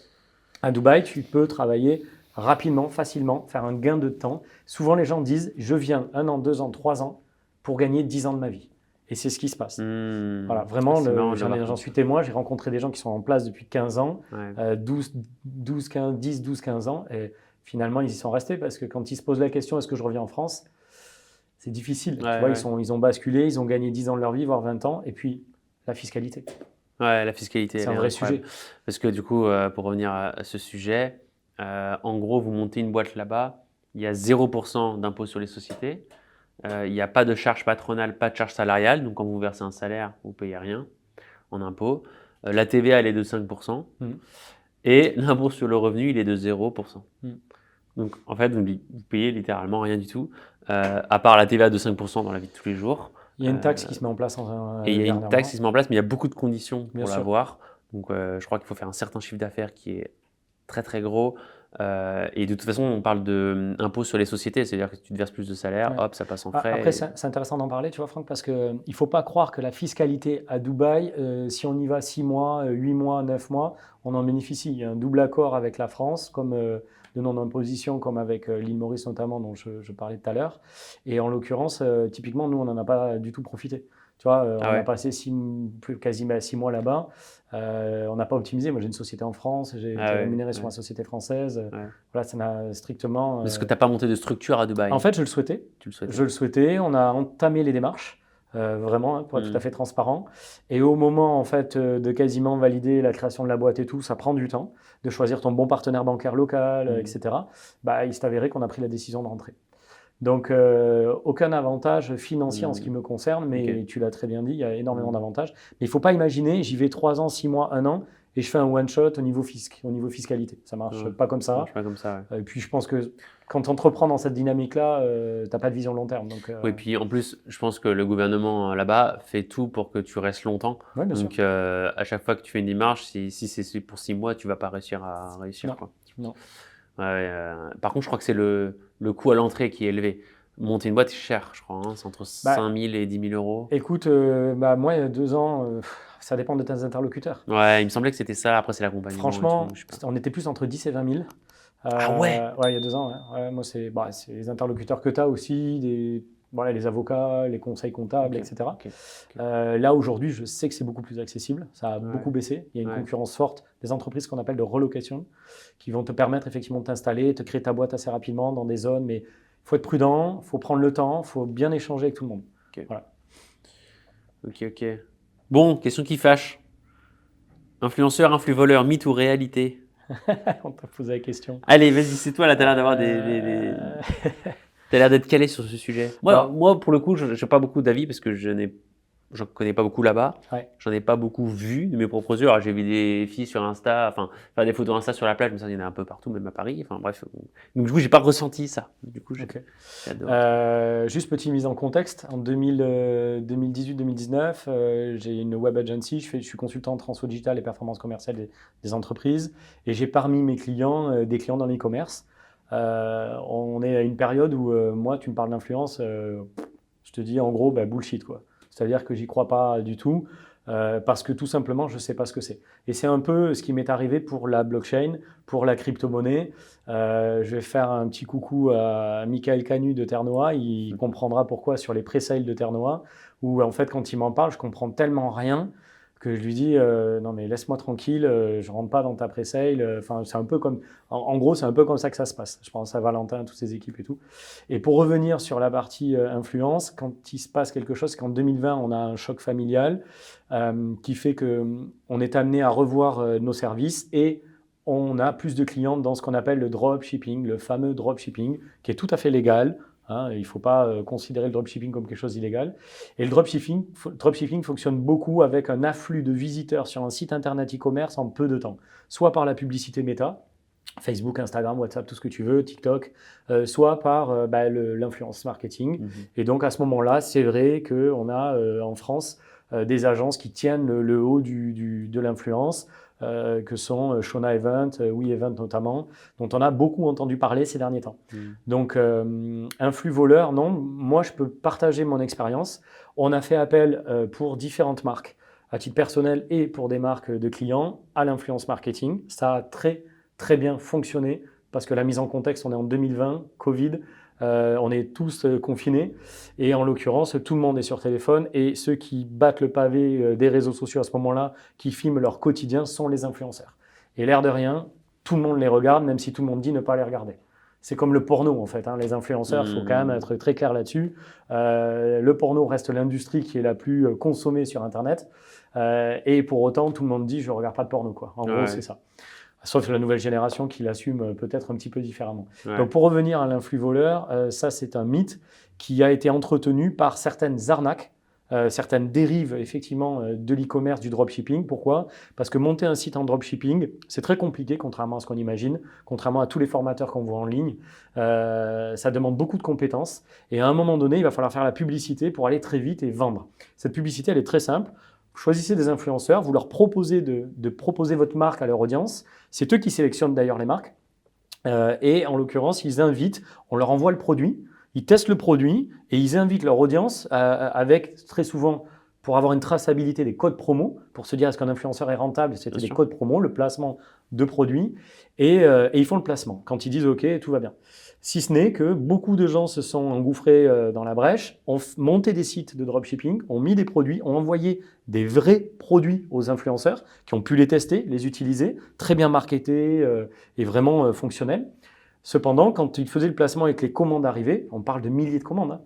À Dubaï, tu peux travailler rapidement, facilement, faire un gain de temps. Souvent, les gens disent je viens 1 an, 2 ans, 3 ans pour gagner 10 ans de ma vie. Et c'est ce qui se passe. Voilà, vraiment, c'est marrant de le voir j'en comme suis ça. témoin. J'ai rencontré des gens qui sont en place depuis 15 ans, Ouais. 10, 12, 15 ans. Et finalement, ils y sont restés parce que quand ils se posent la question est-ce que je reviens en France, c'est difficile. Ouais, Tu vois, ouais. ils ont basculé, ils ont gagné 10 ans de leur vie, voire 20 ans. Et puis, la fiscalité, Ouais, la fiscalité, c'est elle un est vrai incroyable. sujet. Parce que du coup, pour revenir à ce sujet, en gros, vous montez une boîte là-bas, il y a 0% d'impôt sur les sociétés, il n'y a pas de charge patronale, pas de charge salariale, donc quand vous versez un salaire, vous ne payez rien en impôt. La TVA, elle est de 5%, Mm. et l'impôt sur le revenu, il est de 0%. Mm. Donc en fait, vous payez littéralement rien du tout, à part la TVA de 5% dans la vie de tous les jours. Il y a une taxe qui se met en place Et il y a une taxe qui dernièrement. se met en place, mais il y a beaucoup de conditions Bien pour sûr. l'avoir. Donc, je crois qu'il faut faire un certain chiffre d'affaires qui est très très gros. Et de toute façon, on parle d'impôt sur les sociétés, c'est-à-dire que tu te verses plus de salaire, Ouais. hop, ça passe en Après, frais. c'est intéressant d'en parler, tu vois, Franck, parce qu'il ne faut pas croire que la fiscalité à Dubaï, si on y va 6 mois, 8 mois, 9 mois, on en bénéficie. Il y a un double accord avec la France, comme de non-imposition, comme avec l'île Maurice notamment, dont je parlais tout à l'heure. Et en l'occurrence, typiquement, nous, on n'en a pas du tout profité. Tu vois, Ah on a ouais. passé quasiment 6 mois là-bas. On n'a pas optimisé. Moi, j'ai une société en France, j'ai Ah été ouais. rémunéré sur Ouais. ma société française. Ouais. Voilà, ça n'a strictement. Parce que tu n'as pas monté de structure à En Dubaï. fait, je le souhaitais. Tu le souhaitais. Je le souhaitais. On a entamé les démarches, vraiment, hein, pour être tout à Hmm. fait transparent. Et au moment, en fait, de quasiment valider la création de la boîte et tout, ça prend du temps, de choisir ton bon partenaire bancaire local, Hmm. etc. Bah, il s'est avéré qu'on a pris la décision de rentrer. Donc, aucun avantage financier en ce qui Hmm. me concerne, mais Ok. tu l'as très bien dit, il y a énormément Hmm. d'avantages. Mais il ne faut pas imaginer, j'y vais 3 ans, 6 mois, 1 an, et je fais un one-shot au niveau au niveau fiscalité. Ça ne marche Ouais. pas comme Ça ça. marche pas comme ça. Ouais. Et puis, je pense que quand tu entreprends dans cette dynamique-là, tu n'as pas de vision long terme. Donc, Oui, puis en plus, je pense que le gouvernement là-bas fait tout pour que tu restes longtemps. ouais, bien sûr. Donc, à chaque fois que tu fais une démarche, si c'est pour 6 mois, tu vas pas réussir à réussir, Non, quoi. non. Ouais, par contre, je crois que c'est le coût à l'entrée qui est élevé. Monter une boîte, c'est cher, je crois, hein. C'est entre Bah, 5 000 et 10 000 euros. écoute, moi, il y a 2 ans, ça dépend de tes interlocuteurs. Ouais, il me semblait que c'était ça. Après, c'est l'accompagnement et tout. Franchement, Je sais pas. on était plus entre 10 et 20 000. Ah ouais! Ouais, il y a 2 ans. Ouais. Ouais, moi, c'est les interlocuteurs que tu as aussi, voilà, les avocats, les conseils comptables, Ok, etc. ok, ok. Là, aujourd'hui, je sais que c'est beaucoup plus accessible. Ça a beaucoup Ouais, baissé. Il y a une ouais. concurrence forte des entreprises qu'on appelle de relocation, qui vont te permettre effectivement de t'installer, de créer ta boîte assez rapidement dans des zones. Mais il faut être prudent, il faut prendre le temps, il faut bien échanger avec tout le monde. Ok, Voilà. ok. Bon, question qui fâche. Influenceur, influ-voleur, mythe ou réalité? On t'a posé la question. Allez, vas-y, c'est toi là, t'as l'air d'avoir Euh, t'as l'air d'être calé sur ce sujet. Moi, Alors, moi pour le coup, je n'ai pas beaucoup d'avis parce que j'en connais pas beaucoup là-bas. ouais. J'en ai pas beaucoup vu de mes propres yeux. Alors, j'ai vu des filles sur Insta, enfin, faire des photos Insta sur la plage, mais ça, il y en a un peu partout, même à Paris. Enfin, bref. Donc, du coup, j'ai pas ressenti ça. Du coup, Ok. j'ai hâte de voir ça. Juste petite mise en contexte, en 2018-2019, j'ai une web agency, je suis consultant en transfo digital et performance commerciale des entreprises, et j'ai parmi mes clients des clients dans l'e-commerce. On est à une période où moi, tu me parles d'influence, je te dis en gros bullshit quoi. C'est-à-dire que j'y crois pas du tout. Parce que tout simplement, je ne sais pas ce que c'est. Et c'est un peu ce qui m'est arrivé pour la blockchain, pour la crypto-monnaie. Je vais faire un petit coucou à Michael Canu de Ternoa. Il comprendra pourquoi sur les pré-sales de Ternoa, où en fait, quand il m'en parle, je comprends tellement rien que je lui dis non mais laisse-moi tranquille, je rentre pas dans ta pré-sale. Enfin, c'est un peu comme, en gros, c'est un peu comme ça que ça se passe. Je pense à Valentin, toutes ses équipes et tout. Et pour revenir sur la partie influence, quand il se passe quelque chose, c'est qu'en 2020, on a un choc familial qui fait qu'on est amené à revoir nos services et on a plus de clients dans ce qu'on appelle le dropshipping, le fameux dropshipping, qui est tout à fait légal. Hein, il ne faut pas considérer le dropshipping comme quelque chose d'illégal. Et le dropshipping fonctionne beaucoup avec un afflux de visiteurs sur un site internet e-commerce en peu de temps. Soit par la publicité méta, Facebook, Instagram, WhatsApp, tout ce que tu veux, TikTok, soit par l'influence marketing. Et donc à ce moment-là, c'est vrai qu'on a en France des agences qui tiennent le haut de l'influence, que sont Shona Event, WeEvent notamment, dont on a beaucoup entendu parler ces derniers temps. Donc influx voleur, non, moi je peux partager mon expérience. On a fait appel pour différentes marques, à titre personnel et pour des marques de clients, à l'influence marketing. Ça a très bien fonctionné parce que la mise en contexte, on est en 2020, Covid, on est tous confinés et en l'occurrence, tout le monde est sur téléphone et ceux qui battent le pavé des réseaux sociaux à ce moment-là, qui filment leur quotidien, sont les influenceurs. Et l'air de rien, tout le monde les regarde, même si tout le monde dit ne pas les regarder. C'est comme le porno en fait, hein. Les influenceurs, il faut quand même être très clair là-dessus. Le porno reste l'industrie qui est la plus consommée sur Internet et pour autant, tout le monde dit je ne regarde pas de porno, quoi. En gros, c'est ça. Sauf la nouvelle génération qui l'assume peut-être un petit peu différemment. Ouais. Donc pour revenir à l'influx voleur, ça c'est un mythe qui a été entretenu par certaines arnaques, certaines dérives effectivement de l'e-commerce, du dropshipping. Pourquoi? Parce que monter un site en dropshipping, c'est très compliqué contrairement à ce qu'on imagine, contrairement à tous les formateurs qu'on voit en ligne. Ça demande beaucoup de compétences et à un moment donné, il va falloir faire la publicité pour aller très vite et vendre. Cette publicité, elle est très simple. Vous choisissez des influenceurs, vous leur proposez de proposer votre marque à leur audience. C'est eux qui sélectionnent d'ailleurs les marques. Et en l'occurrence, ils invitent, on leur envoie le produit, ils testent le produit et ils invitent leur audience avec très souvent pour avoir une traçabilité des codes promo, pour se dire est-ce qu'un influenceur est rentable, c'était Bien des sûr. codes promo, le placement de produits, et ils font le placement quand ils disent OK, tout va bien. Si ce n'est que beaucoup de gens se sont engouffrés dans la brèche, ont monté des sites de dropshipping, ont mis des produits, ont envoyé des vrais produits aux influenceurs qui ont pu les tester, les utiliser, très bien marketés et vraiment fonctionnels. Cependant, quand ils faisaient le placement et que les commandes arrivaient, on parle de milliers de commandes, hein,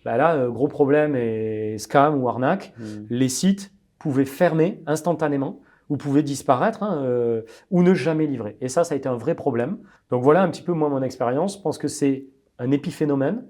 bah là, gros problème et scam ou arnaque, les sites pouvaient fermer instantanément ou pouvaient disparaître ou ne jamais livrer. Et ça a été un vrai problème. Donc voilà un petit peu moi mon expérience. Je pense que c'est un épiphénomène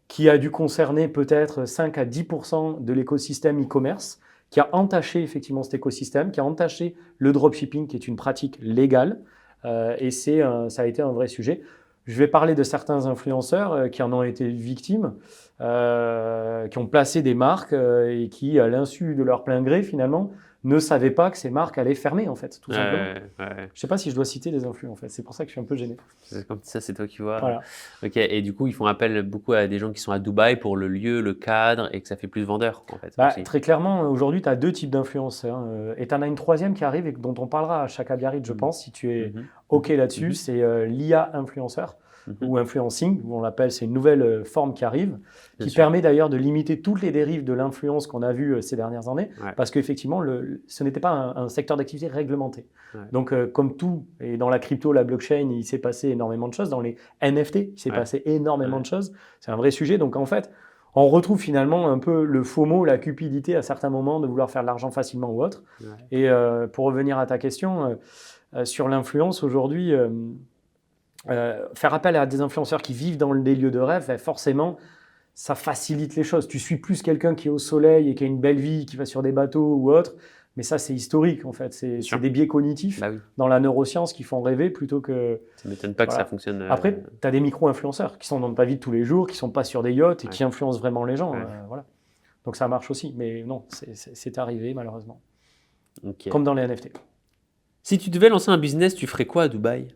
qui a dû concerner peut-être 5 à 10% de l'écosystème e-commerce, qui a entaché effectivement cet écosystème, qui a entaché le dropshipping, qui est une pratique légale. Et ça a été un vrai sujet. Je vais parler de certains influenceurs qui en ont été victimes, qui ont placé des marques et qui, à l'insu de leur plein gré, finalement, ne savaient pas que ces marques allaient fermer, en fait, tout simplement. Je ne sais pas si je dois citer des influx, en fait. C'est pour ça que je suis un peu gêné. C'est comme ça, c'est toi qui vois. Voilà. Ok, et du coup, ils font appel beaucoup à des gens qui sont à Dubaï pour le lieu, le cadre, et que ça fait plus vendeur, en fait. Aussi. Très clairement, aujourd'hui, tu as 2 types d'influenceurs. Et tu en as une troisième qui arrive et dont on parlera à Chaka Biarritz, je pense, si tu es OK là-dessus. C'est l'IA influenceur ou influencing, où on l'appelle, c'est une nouvelle forme qui arrive, qui permet d'ailleurs de limiter toutes les dérives de l'influence qu'on a vues ces dernières années, parce qu'effectivement, ce n'était pas un secteur d'activité réglementé. Donc, comme tout, et dans la crypto, la blockchain, il s'est passé énormément de choses. Dans les NFT, il s'est passé énormément de choses. C'est un vrai sujet. Donc, en fait, on retrouve finalement un peu le FOMO, la cupidité à certains moments de vouloir faire de l'argent facilement ou autre. Et pour revenir à ta question, sur l'influence aujourd'hui, faire appel à des influenceurs qui vivent dans des lieux de rêve, forcément, ça facilite les choses. Tu suis plus quelqu'un qui est au soleil et qui a une belle vie, qui va sur des bateaux ou autre, mais ça, c'est historique en fait. C'est des biais cognitifs dans la neuroscience qui font rêver plutôt que... Ça ne m'étonne pas que ça fonctionne. Après, tu as des micro-influenceurs qui sont dans ta vie de tous les jours, qui ne sont pas sur des yachts et qui influencent vraiment les gens. Voilà. Donc ça marche aussi. Mais non, c'est arrivé malheureusement. Comme dans les NFT. Si tu devais lancer un business, tu ferais quoi à Dubaï?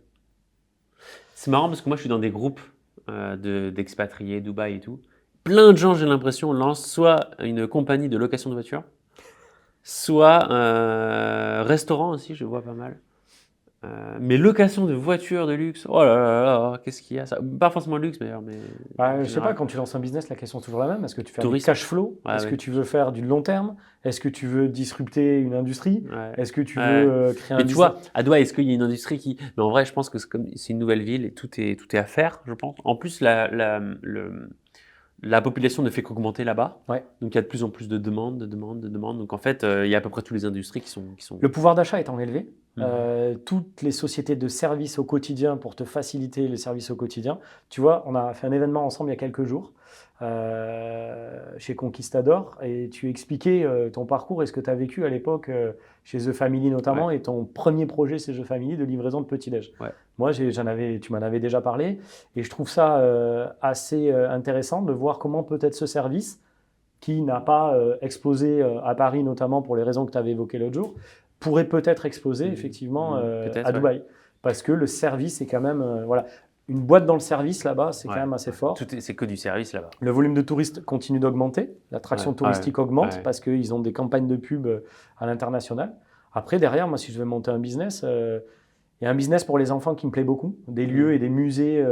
C'est marrant parce que moi, je suis dans des groupes d'expatriés, Dubaï et tout. Plein de gens, j'ai l'impression, lancent soit une compagnie de location de voitures, soit un restaurant aussi, je vois pas mal. Mais location de voitures de luxe, oh là là là, qu'est-ce qu'il y a ça? Pas forcément luxe d'ailleurs, mais... je sais pas, quand tu lances un business, la question est toujours la même. Est-ce que tu fais du cash flow? Est-ce que tu veux faire du long terme? Est-ce que tu veux disrupter une industrie? Est-ce que tu veux créer un business? Mais tu vois, à Dubaï, est-ce qu'il y a une industrie qui... Mais en vrai, je pense que c'est une nouvelle ville et tout est à faire, je pense. En plus, la population ne fait qu'augmenter là-bas. Donc, il y a de plus en plus de demandes. Donc, en fait, il y a à peu près toutes les industries qui sont... Le pouvoir d'achat étant élevé, toutes les sociétés de services au quotidien pour te faciliter les services au quotidien. Tu vois, on a fait un événement ensemble il y a quelques jours chez Conquistador et tu expliquais ton parcours et ce que tu as vécu à l'époque chez The Family notamment et ton premier projet chez The Family de livraison de petit-déj. Moi, tu m'en avais déjà parlé et je trouve ça assez intéressant de voir comment peut-être ce service qui n'a pas explosé à Paris notamment pour les raisons que tu avais évoquées l'autre jour, pourrait peut-être exploser effectivement à Dubaï. Parce que le service est quand même... voilà. Une boîte dans le service là-bas, c'est quand même assez fort. C'est que du service là-bas. Le volume de touristes continue d'augmenter. L'attraction touristique augmente parce qu'ils ont des campagnes de pub à l'international. Après, derrière, moi, si je veux monter un business... il y a un business pour les enfants qui me plaît beaucoup, des lieux et des musées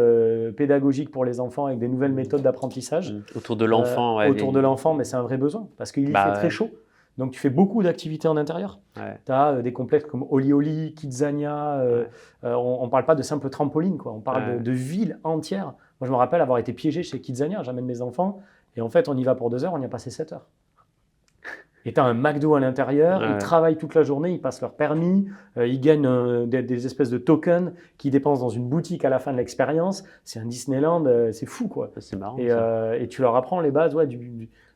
pédagogiques pour les enfants avec des nouvelles méthodes d'apprentissage. Autour de l'enfant. Autour de l'enfant, mais c'est un vrai besoin parce qu'il fait très chaud. Donc tu fais beaucoup d'activités en intérieur. Tu as des complexes comme Oli Oli, Kidzania. On ne parle pas de simple trampoline, quoi. On parle de villes entières. Moi, je me rappelle avoir été piégé chez Kidzania. J'amène mes enfants et en fait, on y va pour 2 heures, on y a passé 7 heures. Et tu as un McDo à l'intérieur, ils travaillent toute la journée, ils passent leur permis, ils gagnent des espèces de tokens qu'ils dépensent dans une boutique à la fin de l'expérience. C'est un Disneyland, c'est fou, quoi. C'est marrant. Et tu leur apprends les bases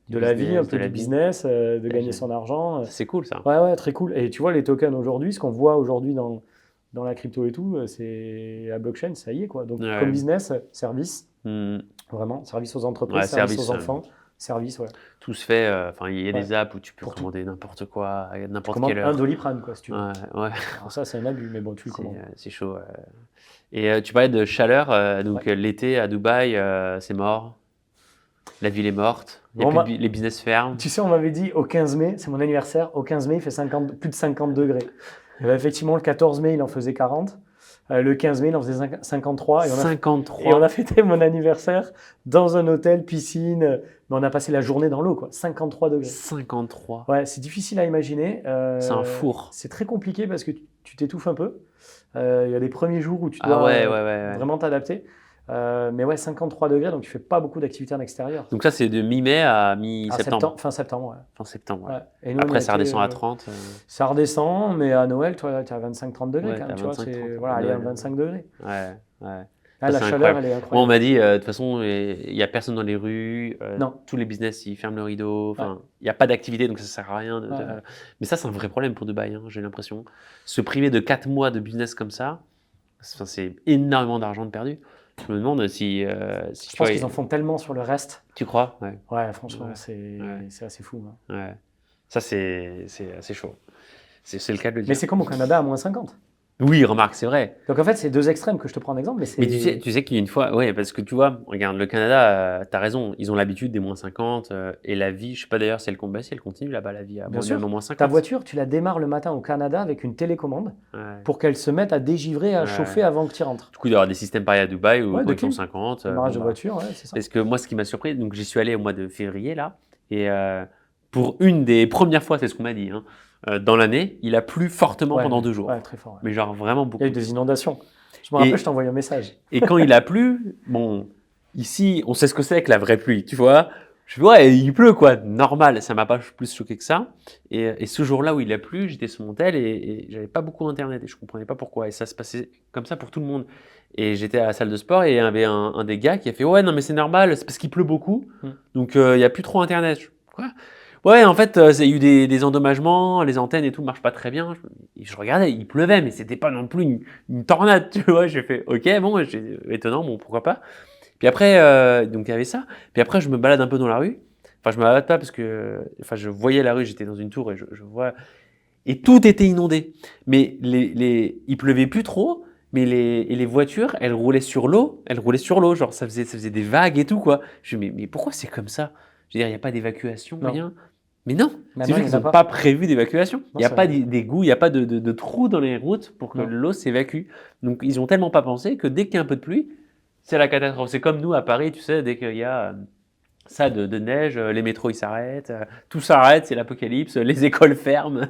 de la vie, un peu du business, de gagner son argent. C'est cool, ça. Ouais, très cool. Et tu vois, les tokens aujourd'hui, ce qu'on voit aujourd'hui dans la crypto et tout, c'est la blockchain, ça y est, quoi. Donc, comme business, service, vraiment, service aux entreprises, service aux enfants. Service, Tout se fait. Il y a des apps où tu peux commander n'importe quoi, à n'importe quelle heure. Un Doliprane, quoi, si tu veux. Alors ça, c'est un abus, mais bon, tu le commandes. C'est chaud. Et tu parlais de chaleur, donc l'été à Dubaï, c'est mort. La ville est morte, il y a Bon, les business ferment. tu sais, on m'avait dit au 15 mai, c'est mon anniversaire, au 15 mai, il fait plus de 50 degrés. Et ben, effectivement, le 14 mai, il en faisait 40. Le 15 mai, il en faisait 53. Et on a 53. fêté mon anniversaire dans un hôtel, piscine. Mais on a passé la journée dans l'eau, quoi. 53 degrés. 53. Ouais, c'est difficile à imaginer. C'est un four. C'est très compliqué parce que tu t'étouffes un peu. Il y a des premiers jours où tu Ah dois ouais. vraiment t'adapter. Mais ouais, 53 degrés, donc tu fais pas beaucoup d'activités en extérieur. Donc ça, c'est de mi-mai à À mi-septembre. fin septembre, ouais. Fin septembre, ouais. Ouais. Et nous, on Après, a ça été, redescend à 30. ça redescend, mais à Noël, toi, tu as 25-30 degrés Ouais, quand même. t'as Tu vois, 25-30 voilà, à allez, à Noël. 25 degrés. Ouais. Ah, Ça, la c'est chaleur, incroyable. elle est Moi, on incroyable. m'a dit, de toute façon, il n'y a personne dans les rues. Non. Tous les business, ils ferment le rideau. Enfin, il n'y a pas d'activité, donc ça sert à rien. Ouais. Mais ça, c'est un vrai problème pour Dubaï, hein, j'ai l'impression. Se priver de 4 mois de business comme ça, c'est énormément d'argent de perdu. Je me demande si Je pense qu'ils en font tellement sur le reste. Tu crois? Ouais. Ouais, franchement, Ouais. c'est assez fou. Hein. Ouais. Ça, c'est assez chaud. C'est le cas de le Mais dire. c'est comme au Canada à moins 50. Oui, remarque, c'est vrai. Donc en fait, c'est deux extrêmes que je te prends en exemple. Mais tu sais qu'il y a une fois, ouais, parce que tu vois, regarde, le Canada, t'as raison, ils ont l'habitude des moins 50 et la vie, je sais pas d'ailleurs si elle, si elle continue là-bas, la vie à bien sûr, moins 50. ta voiture, tu la démarres le matin au Canada avec une télécommande pour qu'elle se mette à dégivrer, à chauffer avant que tu rentres. Du coup, il doit y avoir des systèmes pareils à Dubaï où Ouais, quand ils font 50. Démarrage de voiture, ouais, c'est ça. Parce que moi, ce qui m'a surpris, donc j'y suis allé au mois de février là, et pour une des premières fois, c'est ce qu'on m'a dit, hein, dans l'année, il a plu fortement pendant 2 jours. Ouais, très fort. Ouais. Mais genre vraiment beaucoup. Il y a eu des inondations. Je me rappelle, je t'ai envoyé un message. Et quand il a plu, bon, ici, on sait ce que c'est que la vraie pluie, tu vois. Je dis, ouais, il pleut quoi, normal, ça m'a pas plus choqué que ça. Et ce jour-là où il a plu, j'étais sur mon tel et j'avais pas beaucoup internet et je comprenais pas pourquoi. Et ça se passait comme ça pour tout le monde. Et j'étais à la salle de sport et il y avait un des gars qui a fait, ouais, non mais c'est normal, c'est parce qu'il pleut beaucoup, donc il y a plus trop internet. Quoi? Ouais, en fait, il y a eu des endommagements, les antennes et tout marchent pas très bien. Je regardais, il pleuvait, mais c'était pas non plus une tornade, tu vois. J'ai fait, ok, bon, étonnant, bon, pourquoi pas. Puis après, donc il y avait ça. Puis après, je me balade un peu dans la rue. Enfin, je me balade pas parce que, enfin, je voyais la rue, j'étais dans une tour et je vois, et tout était inondé. Mais il pleuvait plus trop, mais les voitures, elles roulaient sur l'eau, genre ça faisait des vagues et tout quoi. Je me dis, mais pourquoi c'est comme ça? Je veux dire, il n'y a pas d'évacuation, rien. Mais non, c'est juste qu'ils n'ont pas prévu d'évacuation. Il n'y a pas d'égout, il n'y a pas de trous dans les routes pour que l'eau s'évacue. Donc, ils n'ont tellement pas pensé que dès qu'il y a un peu de pluie, c'est la catastrophe. C'est comme nous à Paris, tu sais, dès qu'il y a ça de neige, les métros ils s'arrêtent, tout s'arrête, c'est l'apocalypse, les écoles ferment.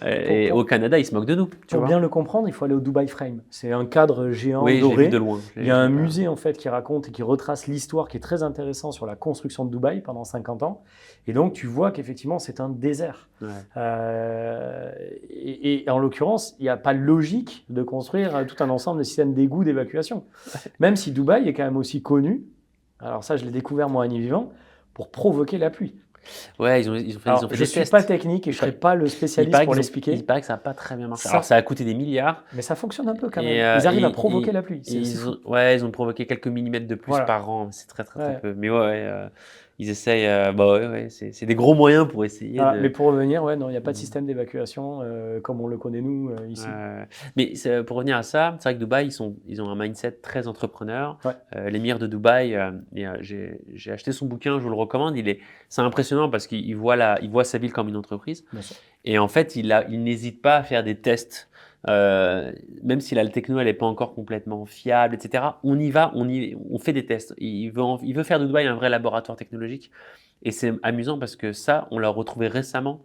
Et au Canada, ils se moquent de nous. Pour bien le comprendre, il faut aller au Dubai Frame. C'est un cadre géant doré. J'ai vu de loin. Il y a un musée en fait qui raconte et qui retrace l'histoire qui est très intéressant sur la construction de Dubaï pendant 50 ans. Et donc tu vois qu'effectivement c'est un désert. Et en l'occurrence, il n'y a pas de logique de construire tout un ensemble de systèmes d'égout, d'évacuation. Même si Dubaï est quand même aussi connu, alors ça je l'ai découvert moi à Nîmes vivant, pour provoquer la pluie. Ouais, ils ont fait des tests. Je ne suis pas technique et je ne serai pas le spécialiste pour l'expliquer. Il paraît que ça n'a pas très bien marché. Alors ça a coûté des milliards. Mais ça fonctionne un peu quand même. Ils arrivent à provoquer la pluie. Ils ont provoqué quelques millimètres de plus par an. C'est très peu. Mais ils essayent. C'est des gros moyens pour essayer. Mais pour revenir, non, il n'y a pas de système d'évacuation comme on le connaît nous ici. Mais pour revenir à ça, c'est vrai que Dubaï, ils ont un mindset très entrepreneur. L'émir de Dubaï, j'ai acheté son bouquin, je vous le recommande. C'est impressionnant parce qu'il voit sa ville comme une entreprise. Et en fait, il n'hésite pas à faire des tests. Même si la techno elle n'est pas encore complètement fiable, etc. On y va, on fait des tests. Il veut faire de Dubaï un vrai laboratoire technologique. Et c'est amusant parce que ça, on l'a retrouvé récemment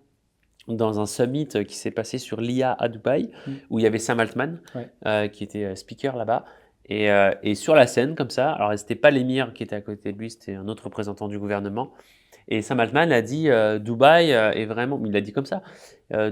dans un summit qui s'est passé sur l'IA à Dubaï, où il y avait Sam Altman qui était speaker là-bas. Et sur la scène, comme ça, alors c'était pas l'émir qui était à côté de lui, c'était un autre représentant du gouvernement. Et Sam Altman a dit Dubaï est vraiment, il l'a dit comme ça,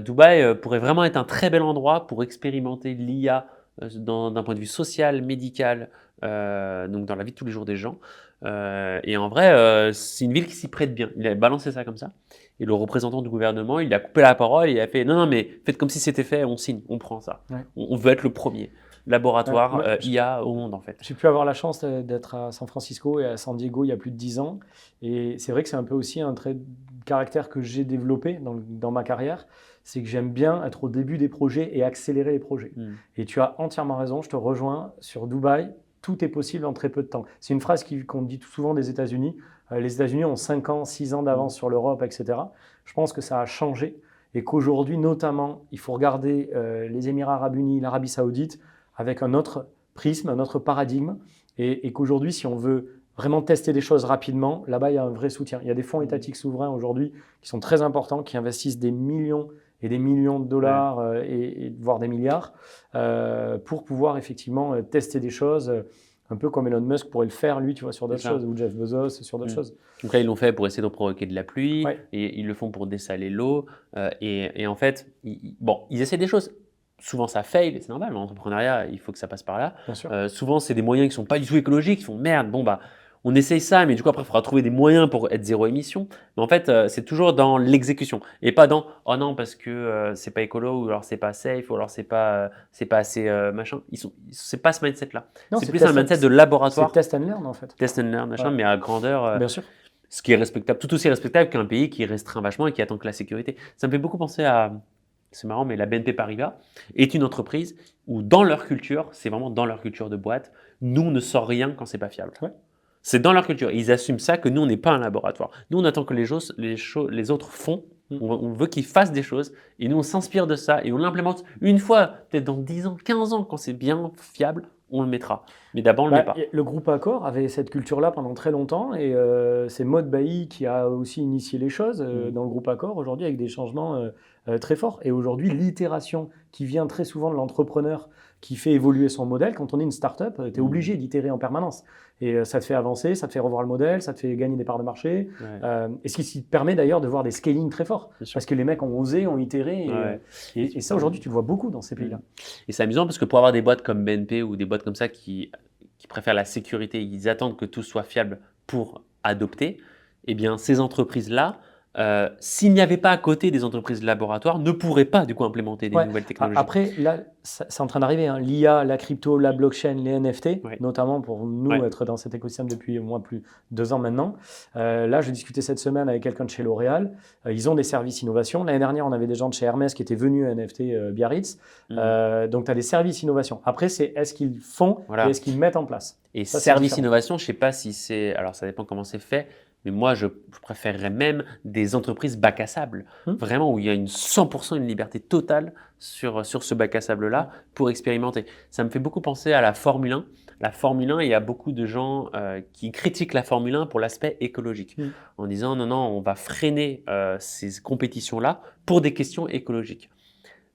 Dubaï pourrait vraiment être un très bel endroit pour expérimenter l'IA d'un point de vue social, médical, donc dans la vie de tous les jours des gens. Et en vrai, c'est une ville qui s'y prête bien. Il a balancé ça comme ça. Et le représentant du gouvernement, il a coupé la parole et il a fait non, mais faites comme si c'était fait, on signe, on prend ça. On veut être le premier laboratoire IA au monde en fait. J'ai pu avoir la chance d'être à San Francisco et à San Diego il y a plus de 10 ans. Et c'est vrai que c'est un peu aussi un trait de caractère que j'ai développé dans ma carrière. C'est que j'aime bien être au début des projets et accélérer les projets. Et tu as entièrement raison, je te rejoins sur Dubaï. Tout est possible en très peu de temps. C'est une phrase qu'on dit souvent des États-Unis. Les États-Unis ont 5 ans, 6 ans d'avance sur l'Europe, etc. Je pense que ça a changé et qu'aujourd'hui, notamment, il faut regarder les Émirats arabes unis, l'Arabie saoudite avec un autre prisme, un autre paradigme et qu'aujourd'hui, si on veut vraiment tester des choses rapidement, là-bas, il y a un vrai soutien. Il y a des fonds étatiques souverains aujourd'hui qui sont très importants, qui investissent des millions et des millions de dollars et voire des milliards pour pouvoir effectivement tester des choses un peu comme Elon Musk pourrait le faire, lui, tu vois, sur d'autres choses, ou Jeff Bezos, sur d'autres choses. Donc là, ils l'ont fait pour essayer de provoquer de la pluie, Ouais. et ils le font pour dessaler l'eau. Et en fait, ils essaient des choses. Souvent, ça fail, c'est normal. L'entrepreneuriat, il faut que ça passe par là. Bien sûr. Souvent, c'est des moyens qui ne sont pas du tout écologiques. Ils font merde, bon, bah, on essaye ça, mais du coup, après, il faudra trouver des moyens pour être zéro émission. Mais en fait, c'est toujours dans l'exécution et pas dans oh non, parce que c'est pas écolo, ou alors c'est pas safe, ou alors c'est pas assez machin. C'est pas ce mindset-là. Non, C'est plus un mindset de laboratoire. C'est test and learn en fait. Test and learn, machin, mais à grandeur. Bien sûr. Ce qui est respectable, tout aussi respectable qu'un pays qui restreint vachement et qui attend que la sécurité. Ça me fait beaucoup penser à, c'est marrant, mais la BNP Paribas est une entreprise où dans leur culture, c'est vraiment dans leur culture de boîte, nous on ne sort rien quand c'est pas fiable. Ouais. C'est dans leur culture. Ils assument ça, que nous on n'est pas un laboratoire. Nous on attend que les autres font. On veut qu'ils fassent des choses et nous on s'inspire de ça et on l'implémente une fois, peut-être dans 10 ans, 15 ans, quand c'est bien fiable, on le mettra. Mais d'abord, on le met pas. Le groupe Accor avait cette culture-là pendant très longtemps et c'est Maud Bailly qui a aussi initié les choses dans le groupe Accor aujourd'hui avec des changements très forts. Et aujourd'hui, l'itération qui vient très souvent de l'entrepreneur qui fait évoluer son modèle, quand on est une start-up, tu es obligé d'itérer en permanence. Et ça te fait avancer, ça te fait revoir le modèle, ça te fait gagner des parts de marché. Ouais. Et ce qui te permet d'ailleurs de voir des scaling très forts. Parce que les mecs ont osé, ont itéré. Et ça, aujourd'hui, tu le vois beaucoup dans ces pays-là. Et c'est amusant parce que pour avoir des boîtes comme BNP ou des boîtes comme ça qui préfèrent la sécurité, ils attendent que tout soit fiable pour adopter, eh bien, ces entreprises-là, s'il n'y avait pas à côté des entreprises de laboratoire, ne pourraient pas du coup implémenter des nouvelles technologies. Après, là, c'est en train d'arriver. Hein. L'IA, la crypto, la blockchain, les NFT, notamment pour nous être dans cet écosystème depuis au moins plus de 2 ans maintenant. Là, je discutais cette semaine avec quelqu'un de chez L'Oréal. Ils ont des services innovation. L'année dernière, on avait des gens de chez Hermès qui étaient venus à NFT Biarritz. Donc, tu as des services innovation. Après, c'est est-ce qu'ils font et est-ce qu'ils mettent en place. Et ça, service innovation, je ne sais pas si c'est… Alors, ça dépend comment c'est fait. Mais moi, je préférerais même des entreprises bac à sable, vraiment où il y a 100% une liberté totale sur ce bac à sable-là pour expérimenter. Ça me fait beaucoup penser à la Formule 1. La Formule 1, il y a beaucoup de gens qui critiquent la Formule 1 pour l'aspect écologique, en disant non, on va freiner ces compétitions-là pour des questions écologiques.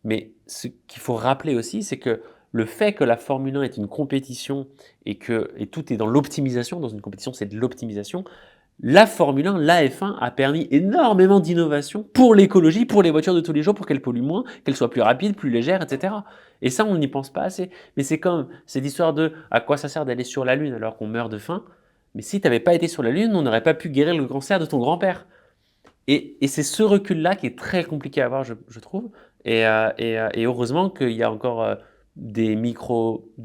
Mais ce qu'il faut rappeler aussi, c'est que le fait que la Formule 1 est une compétition et tout est dans l'optimisation, dans une compétition, c'est de l'optimisation. La Formule 1, la F1 a permis énormément d'innovation pour l'écologie, pour les voitures de tous les jours, pour qu'elles polluent moins, qu'elles soient plus rapides, plus légères, etc. Et ça, on n'y pense pas assez. Mais c'est comme cette histoire de à quoi ça sert d'aller sur la Lune alors qu'on meurt de faim. Mais si tu n'avais pas été sur la Lune, on n'aurait pas pu guérir le cancer de ton grand-père. Et c'est ce recul-là qui est très compliqué à avoir, je trouve. Et heureusement qu'il y a encore des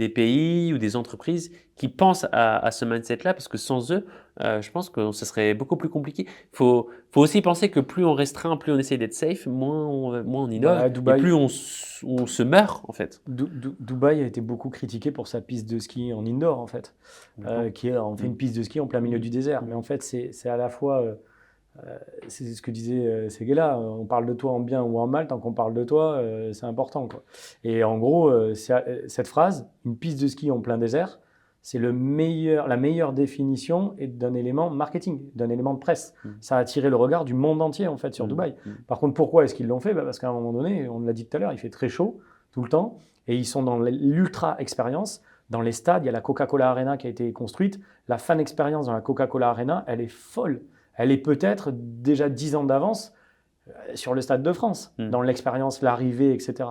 pays ou des entreprises qui pensent à ce mindset-là, parce que sans eux, je pense que ce serait beaucoup plus compliqué. Il faut aussi penser que plus on restreint, plus on essaie d'être safe, moins on innove, et plus on se meurt en fait. Dubaï a été beaucoup critiqué pour sa piste de ski en indoor en fait, qui est en fait une piste de ski en plein milieu du désert. Mais en fait, c'est à la fois… c'est ce que disaient ces gars-là, on parle de toi en bien ou en mal, tant qu'on parle de toi, c'est important, quoi. Et en gros, cette phrase, une piste de ski en plein désert, c'est la meilleure définition d'un élément marketing, d'un élément de presse. Ça a attiré le regard du monde entier en fait sur Dubaï. Par contre, pourquoi est-ce qu'ils l'ont fait ? Parce qu'à un moment donné, on l'a dit tout à l'heure, il fait très chaud tout le temps, et ils sont dans l'ultra expérience. Dans les stades, il y a la Coca-Cola Arena qui a été construite. La fan expérience dans la Coca-Cola Arena, elle est folle. Elle est peut-être déjà 10 ans d'avance sur le Stade de France, dans l'expérience, l'arrivée, etc.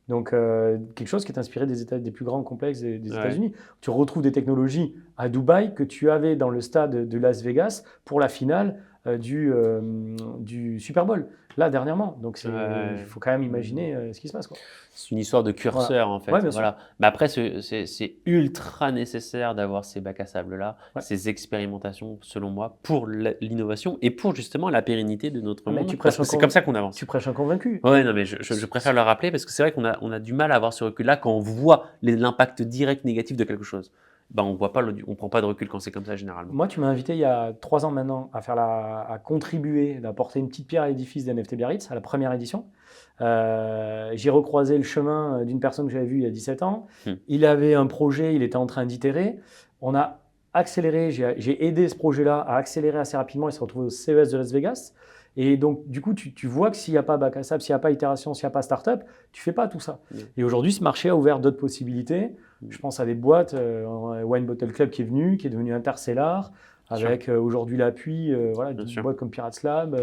Donc, quelque chose qui est inspiré des plus grands complexes des États-Unis. Tu retrouves des technologies à Dubaï que tu avais dans le stade de Las Vegas pour la finale du Super Bowl, là, dernièrement. Donc, il faut quand même imaginer ce qui se passe, quoi. C'est une histoire de curseur, en fait. Voilà. Mais après, c'est ultra nécessaire d'avoir ces bacs à sable-là, ces expérimentations, selon moi, pour l'innovation et pour justement la pérennité de notre monde. C'est comme ça qu'on avance. Tu prêches un convaincu. Oui, non, mais je préfère le rappeler parce que c'est vrai qu'on a du mal à avoir ce recul-là quand on voit l'impact direct négatif de quelque chose. ben on prend pas de recul quand c'est comme ça généralement. Moi, tu m'as invité il y a 3 ans maintenant à contribuer, d'apporter une petite pierre à l'édifice d'NFT Biarritz, à la première édition. J'ai recroisé le chemin d'une personne que j'avais vue il y a 17 ans. Il avait un projet, il était en train d'itérer. On a accéléré, j'ai aidé ce projet-là à accélérer assez rapidement. Il s'est retrouvé au CES de Las Vegas. Et donc, du coup, tu vois que s'il n'y a pas bac à sable, s'il n'y a pas itération, s'il n'y a pas startup, tu ne fais pas tout ça. Et aujourd'hui, ce marché a ouvert d'autres possibilités. Je pense à des boîtes, Wine Bottle Club qui est venu, qui est devenu Intercellar, avec aujourd'hui l'appui voilà, d'une boîte comme Pirates Lab,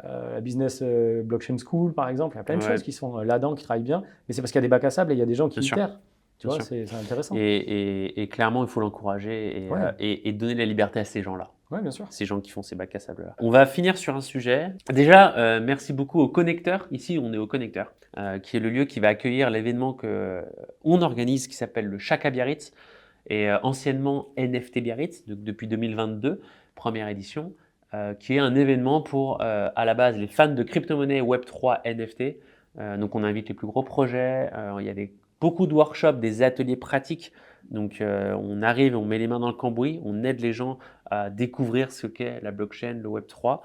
la Business Blockchain School, par exemple. Il y a plein de choses qui sont là-dedans, qui travaillent bien. Mais c'est parce qu'il y a des bacs à sable et il y a des gens qui itèrent. Tu vois, c'est intéressant. Et clairement, il faut l'encourager et donner la liberté à ces gens-là. Oui, bien sûr. Ces gens qui font ces bacs à sable-là. On va finir sur un sujet. Déjà, merci beaucoup au Connecteur. Ici, on est au Connecteur, qui est le lieu qui va accueillir l'événement qu'on organise, qui s'appelle le Chaka Biarritz, et anciennement NFT Biarritz, depuis 2022, première édition, qui est un événement pour, à la base, les fans de crypto-monnaie Web3 NFT. Donc, on invite les plus gros projets. Il y a beaucoup de workshops, des ateliers pratiques. Donc, on arrive, on met les mains dans le cambouis, on aide les gens à découvrir ce qu'est la blockchain, le Web3.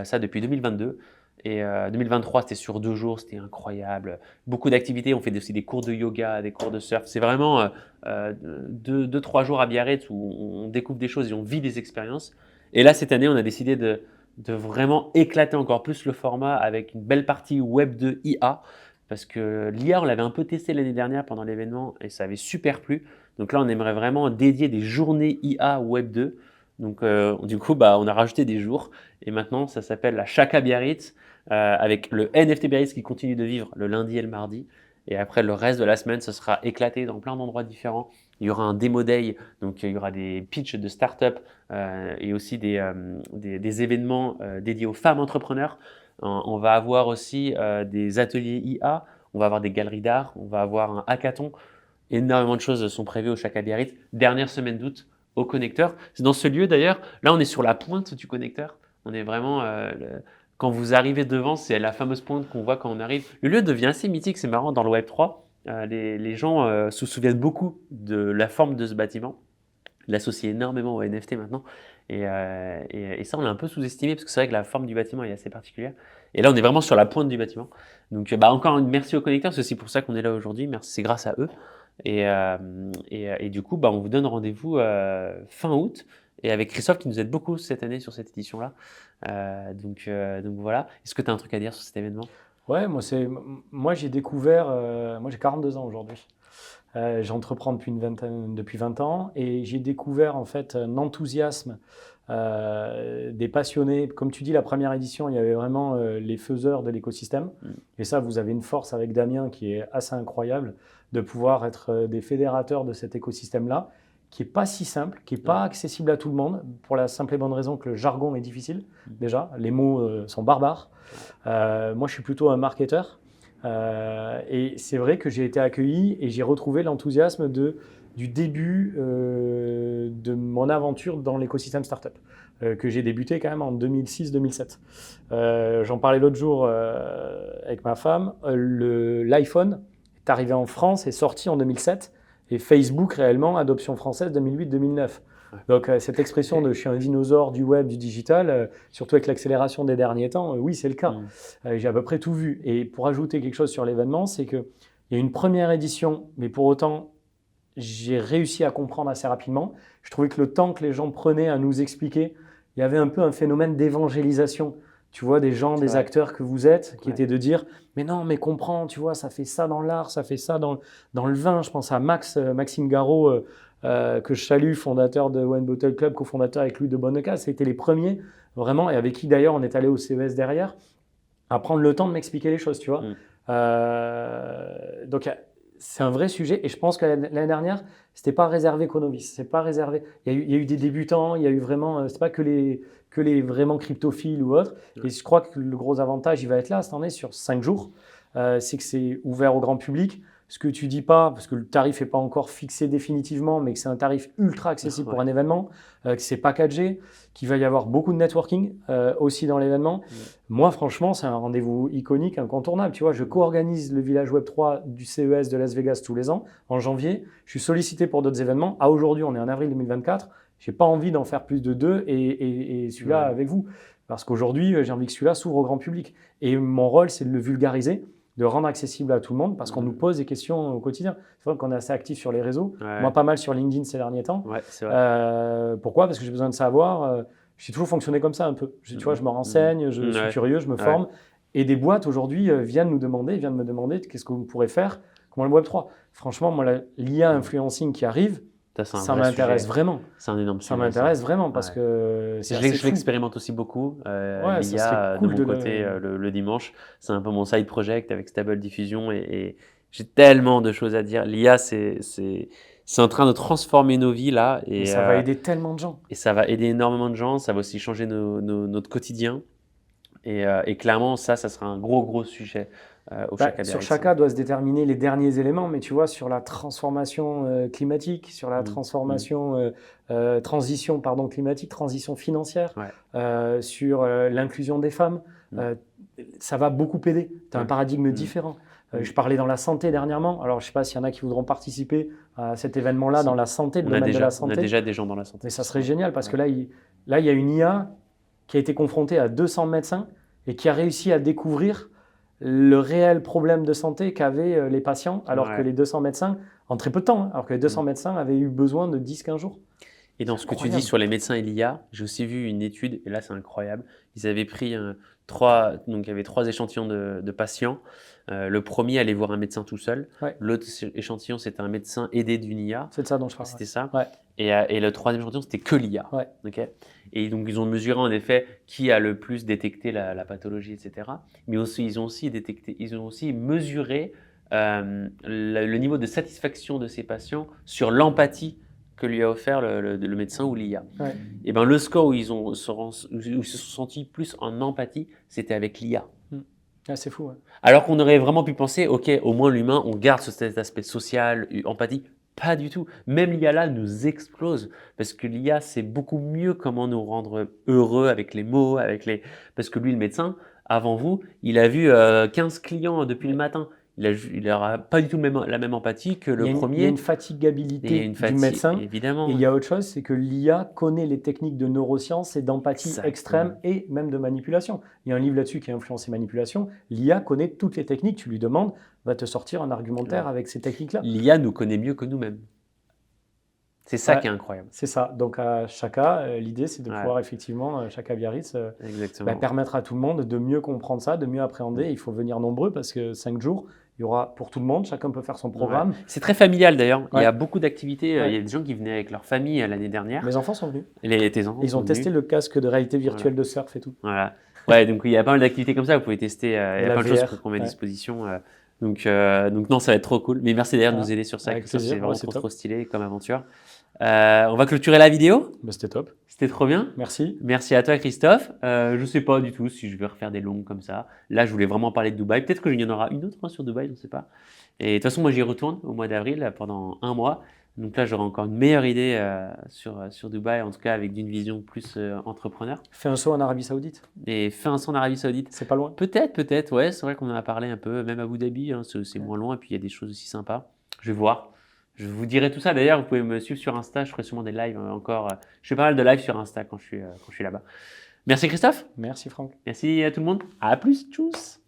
Ça depuis 2022. Et 2023, c'était sur 2 jours, c'était incroyable. Beaucoup d'activités, on fait aussi des cours de yoga, des cours de surf. C'est vraiment 2-3 jours à Biarritz où on découvre des choses et on vit des expériences. Et là, cette année, on a décidé de vraiment éclater encore plus le format avec une belle partie Web 2 IA. Parce que l'IA, on l'avait un peu testé l'année dernière pendant l'événement et ça avait super plu. Donc là, on aimerait vraiment dédier des journées IA Web 2. Donc du coup, on a rajouté des jours et maintenant, ça s'appelle la Chaka Biarritz avec le NFT Biarritz qui continue de vivre le lundi et le mardi. Et après, le reste de la semaine, ce sera éclaté dans plein d'endroits différents. Il y aura un démo day, donc il y aura des pitchs de start-up et aussi des événements dédiés aux femmes entrepreneurs. On va avoir aussi des ateliers IA, on va avoir des galeries d'art, on va avoir un hackathon. Énormément de choses sont prévues au Chaka Biarritz. Dernière semaine d'août au Connecteur. C'est dans ce lieu d'ailleurs, là on est sur la pointe du Connecteur. On est vraiment, quand vous arrivez devant, c'est la fameuse pointe qu'on voit quand on arrive. Le lieu devient assez mythique, c'est marrant, dans le Web3. Les gens se souviennent beaucoup de la forme de ce bâtiment. Il l'associe énormément au NFT maintenant. Et ça, on l'a un peu sous-estimé parce que c'est vrai que la forme du bâtiment est assez particulière. Et là, on est vraiment sur la pointe du bâtiment. Donc, encore une merci aux connecteurs, c'est aussi pour ça qu'on est là aujourd'hui. Merci, c'est grâce à eux. Et du coup, on vous donne rendez-vous fin août. Et avec Christophe qui nous aide beaucoup cette année sur cette édition-là. Donc voilà. Est-ce que tu as un truc à dire sur cet événement? Ouais, moi j'ai découvert, moi j'ai 42 ans aujourd'hui. J'entreprends depuis 20 ans et j'ai découvert en fait un enthousiasme des passionnés. Comme tu dis, la première édition, il y avait vraiment les faiseurs de l'écosystème. Et ça, vous avez une force avec Damien qui est assez incroyable de pouvoir être des fédérateurs de cet écosystème-là, qui n'est pas si simple, qui n'est pas accessible à tout le monde, pour la simple et bonne raison que le jargon est difficile. Déjà, les mots sont barbares. Moi, je suis plutôt un marketeur. Et c'est vrai que j'ai été accueilli et j'ai retrouvé l'enthousiasme du début de mon aventure dans l'écosystème startup, que j'ai débuté quand même en 2006-2007. J'en parlais l'autre jour avec ma femme. L'iPhone est arrivé en France et sorti en 2007 et Facebook réellement, adoption française 2008-2009. Donc cette expression de je suis un dinosaure du web, du digital, surtout avec l'accélération des derniers temps, oui c'est le cas. J'ai à peu près tout vu. Et pour ajouter quelque chose sur l'événement, c'est qu'il y a une première édition, mais pour autant j'ai réussi à comprendre assez rapidement. Je trouvais que le temps que les gens prenaient à nous expliquer, il y avait un peu un phénomène d'évangélisation. Tu vois, des gens, des acteurs que vous êtes, qui étaient de dire « Mais non, mais comprends, tu vois, ça fait ça dans l'art, ça fait ça dans le vin. » Je pense à Maxime Garot, que je salue, fondateur de Wine Bottle Club, cofondateur avec Louis de Bonneca. C'était les premiers, vraiment, et avec qui d'ailleurs on est allé au CES derrière, à prendre le temps de m'expliquer les choses, tu vois. Donc, c'est un vrai sujet et je pense que l'année dernière, c'était pas réservé qu'aux novices. C'est pas réservé. Il y a eu des débutants, il y a eu vraiment, c'est pas que les vraiment cryptophiles ou autres. Et je crois que le gros avantage, il va être là cette année sur 5 jours. C'est que c'est ouvert au grand public. ce que tu dis pas, parce que le tarif n'est pas encore fixé définitivement, mais que c'est un tarif ultra accessible pour un événement, que c'est packagé, qu'il va y avoir beaucoup de networking aussi dans l'événement. Moi, franchement, c'est un rendez-vous iconique, incontournable. Tu vois, je co-organise le Village Web3 du CES de Las Vegas tous les ans, en janvier. Je suis sollicité pour d'autres événements. À aujourd'hui, on est en avril 2024. Je n'ai pas envie d'en faire plus de 2 et celui-là avec vous. Parce qu'aujourd'hui, j'ai envie que celui-là s'ouvre au grand public. Et mon rôle, c'est de le vulgariser, de rendre accessible à tout le monde, parce qu'on nous pose des questions au quotidien. C'est vrai qu'on est assez actif sur les réseaux. Moi, pas mal sur LinkedIn ces derniers temps. C'est vrai. Pourquoi? Parce que j'ai besoin de savoir. J'ai toujours fonctionné comme ça un peu. Tu vois, je me renseigne, je suis curieux, je me forme. Et des boîtes aujourd'hui viennent me demander qu'est-ce que vous pourrez faire, comment le Web3. Franchement, moi, l'IA influencing qui arrive, ça m'intéresse vraiment. C'est un énorme sujet. Ça m'intéresse vraiment parce que je l'expérimente aussi beaucoup. L'IA cool de mon côté le dimanche. C'est un peu mon side project avec Stable Diffusion et j'ai tellement de choses à dire. L'IA, c'est en train de transformer nos vies là. Et ça va aider tellement de gens. Et ça va aider énormément de gens. Ça va aussi changer notre quotidien. Et clairement, ça sera un gros sujet. Sur Chaka doit se déterminer les derniers éléments, mais tu vois, sur la transformation climatique, sur la transformation transition climatique, transition financière, sur l'inclusion des femmes, ça va beaucoup aider. Tu as un paradigme différent. Je parlais dans la santé dernièrement. Alors, je ne sais pas s'il y en a qui voudront participer à cet événement-là dans la santé, le domaine de la santé. On a déjà des gens dans la santé. Mais ça serait génial parce que là, il y a une IA qui a été confrontée à 200 médecins et qui a réussi à découvrir le réel problème de santé qu'avaient les patients, alors que les 200 médecins, en très peu de temps, alors que les 200 médecins avaient eu besoin de 10-15 jours. Et dans ce que tu dis sur les médecins et l'IA, j'ai aussi vu une étude, et là c'est incroyable, ils avaient pris donc il y avait 3 échantillons de patients. Le premier allait voir un médecin tout seul, l'autre échantillon c'était un médecin aidé d'une IA. C'est de ça dont je parle. C'était ça. Et le troisième échantillon c'était que l'IA. Okay, et donc ils ont mesuré en effet qui a le plus détecté la pathologie, etc. Mais aussi, ils ont aussi mesuré le niveau de satisfaction de ces patients sur l'empathie que lui a offert le médecin ou l'IA. Et ben le score où ils se sont sentis plus en empathie, c'était avec l'IA. C'est fou. Alors qu'on aurait vraiment pu penser, ok, au moins l'humain, on garde cet aspect social, empathie. Pas du tout. Même l'IA là nous explose parce que l'IA c'est beaucoup mieux comment nous rendre heureux avec les mots, parce que lui le médecin, avant vous, il a vu 15 clients depuis le matin. Il n'aura pas du tout la même empathie que le premier. Il y a une fatigabilité du médecin. Évidemment. Et il y a autre chose, c'est que l'IA connaît les techniques de neurosciences et d'empathie extrême et même de manipulation. Il y a un livre là-dessus qui a influencé manipulation. L'IA connaît toutes les techniques. Tu lui demandes, va te sortir un argumentaire avec ces techniques-là. L'IA nous connaît mieux que nous-mêmes. C'est ça qui est incroyable. C'est ça. Donc à Chaka, l'idée c'est de pouvoir effectivement, Chaka Biarritz, permettre à tout le monde de mieux comprendre ça, de mieux appréhender. Il faut venir nombreux parce que 5 jours, il y aura pour tout le monde, chacun peut faire son programme. C'est très familial d'ailleurs. Il y a beaucoup d'activités. Il y a des gens qui venaient avec leur famille l'année dernière. Mes enfants sont venus. Tes enfants Ils ont testé le casque de réalité virtuelle de surf et tout. Voilà. Donc il y a pas mal d'activités comme ça. Vous pouvez tester. Il y a plein de choses qu'on met à disposition. Donc non, ça va être trop cool. Mais merci d'ailleurs de nous aider sur ça. C'est vraiment trop stylé comme aventure. On va clôturer la vidéo. C'était top. C'était trop bien. Merci. Merci à toi, Christophe. Je ne sais pas du tout si je vais refaire des longues comme ça. Là, je voulais vraiment parler de Dubaï. Peut-être qu'il y en aura une autre sur Dubaï, je ne sais pas. Et de toute façon, moi, j'y retourne au mois d'avril pendant 1 mois. Donc là, j'aurai encore une meilleure idée sur Dubaï, en tout cas avec une vision plus entrepreneur. Fais un saut en Arabie Saoudite. Et fais un saut en Arabie Saoudite. C'est pas loin. Peut-être. Ouais, c'est vrai qu'on en a parlé un peu. Même Abu Dhabi, c'est moins loin. Et puis, il y a des choses aussi sympas. Je vais voir. Je vous dirai tout ça. D'ailleurs, vous pouvez me suivre sur Insta. Je ferai sûrement des lives encore. Je fais pas mal de lives sur Insta quand je suis là-bas. Merci Christophe. Merci Franck. Merci à tout le monde. À plus. Tchuss.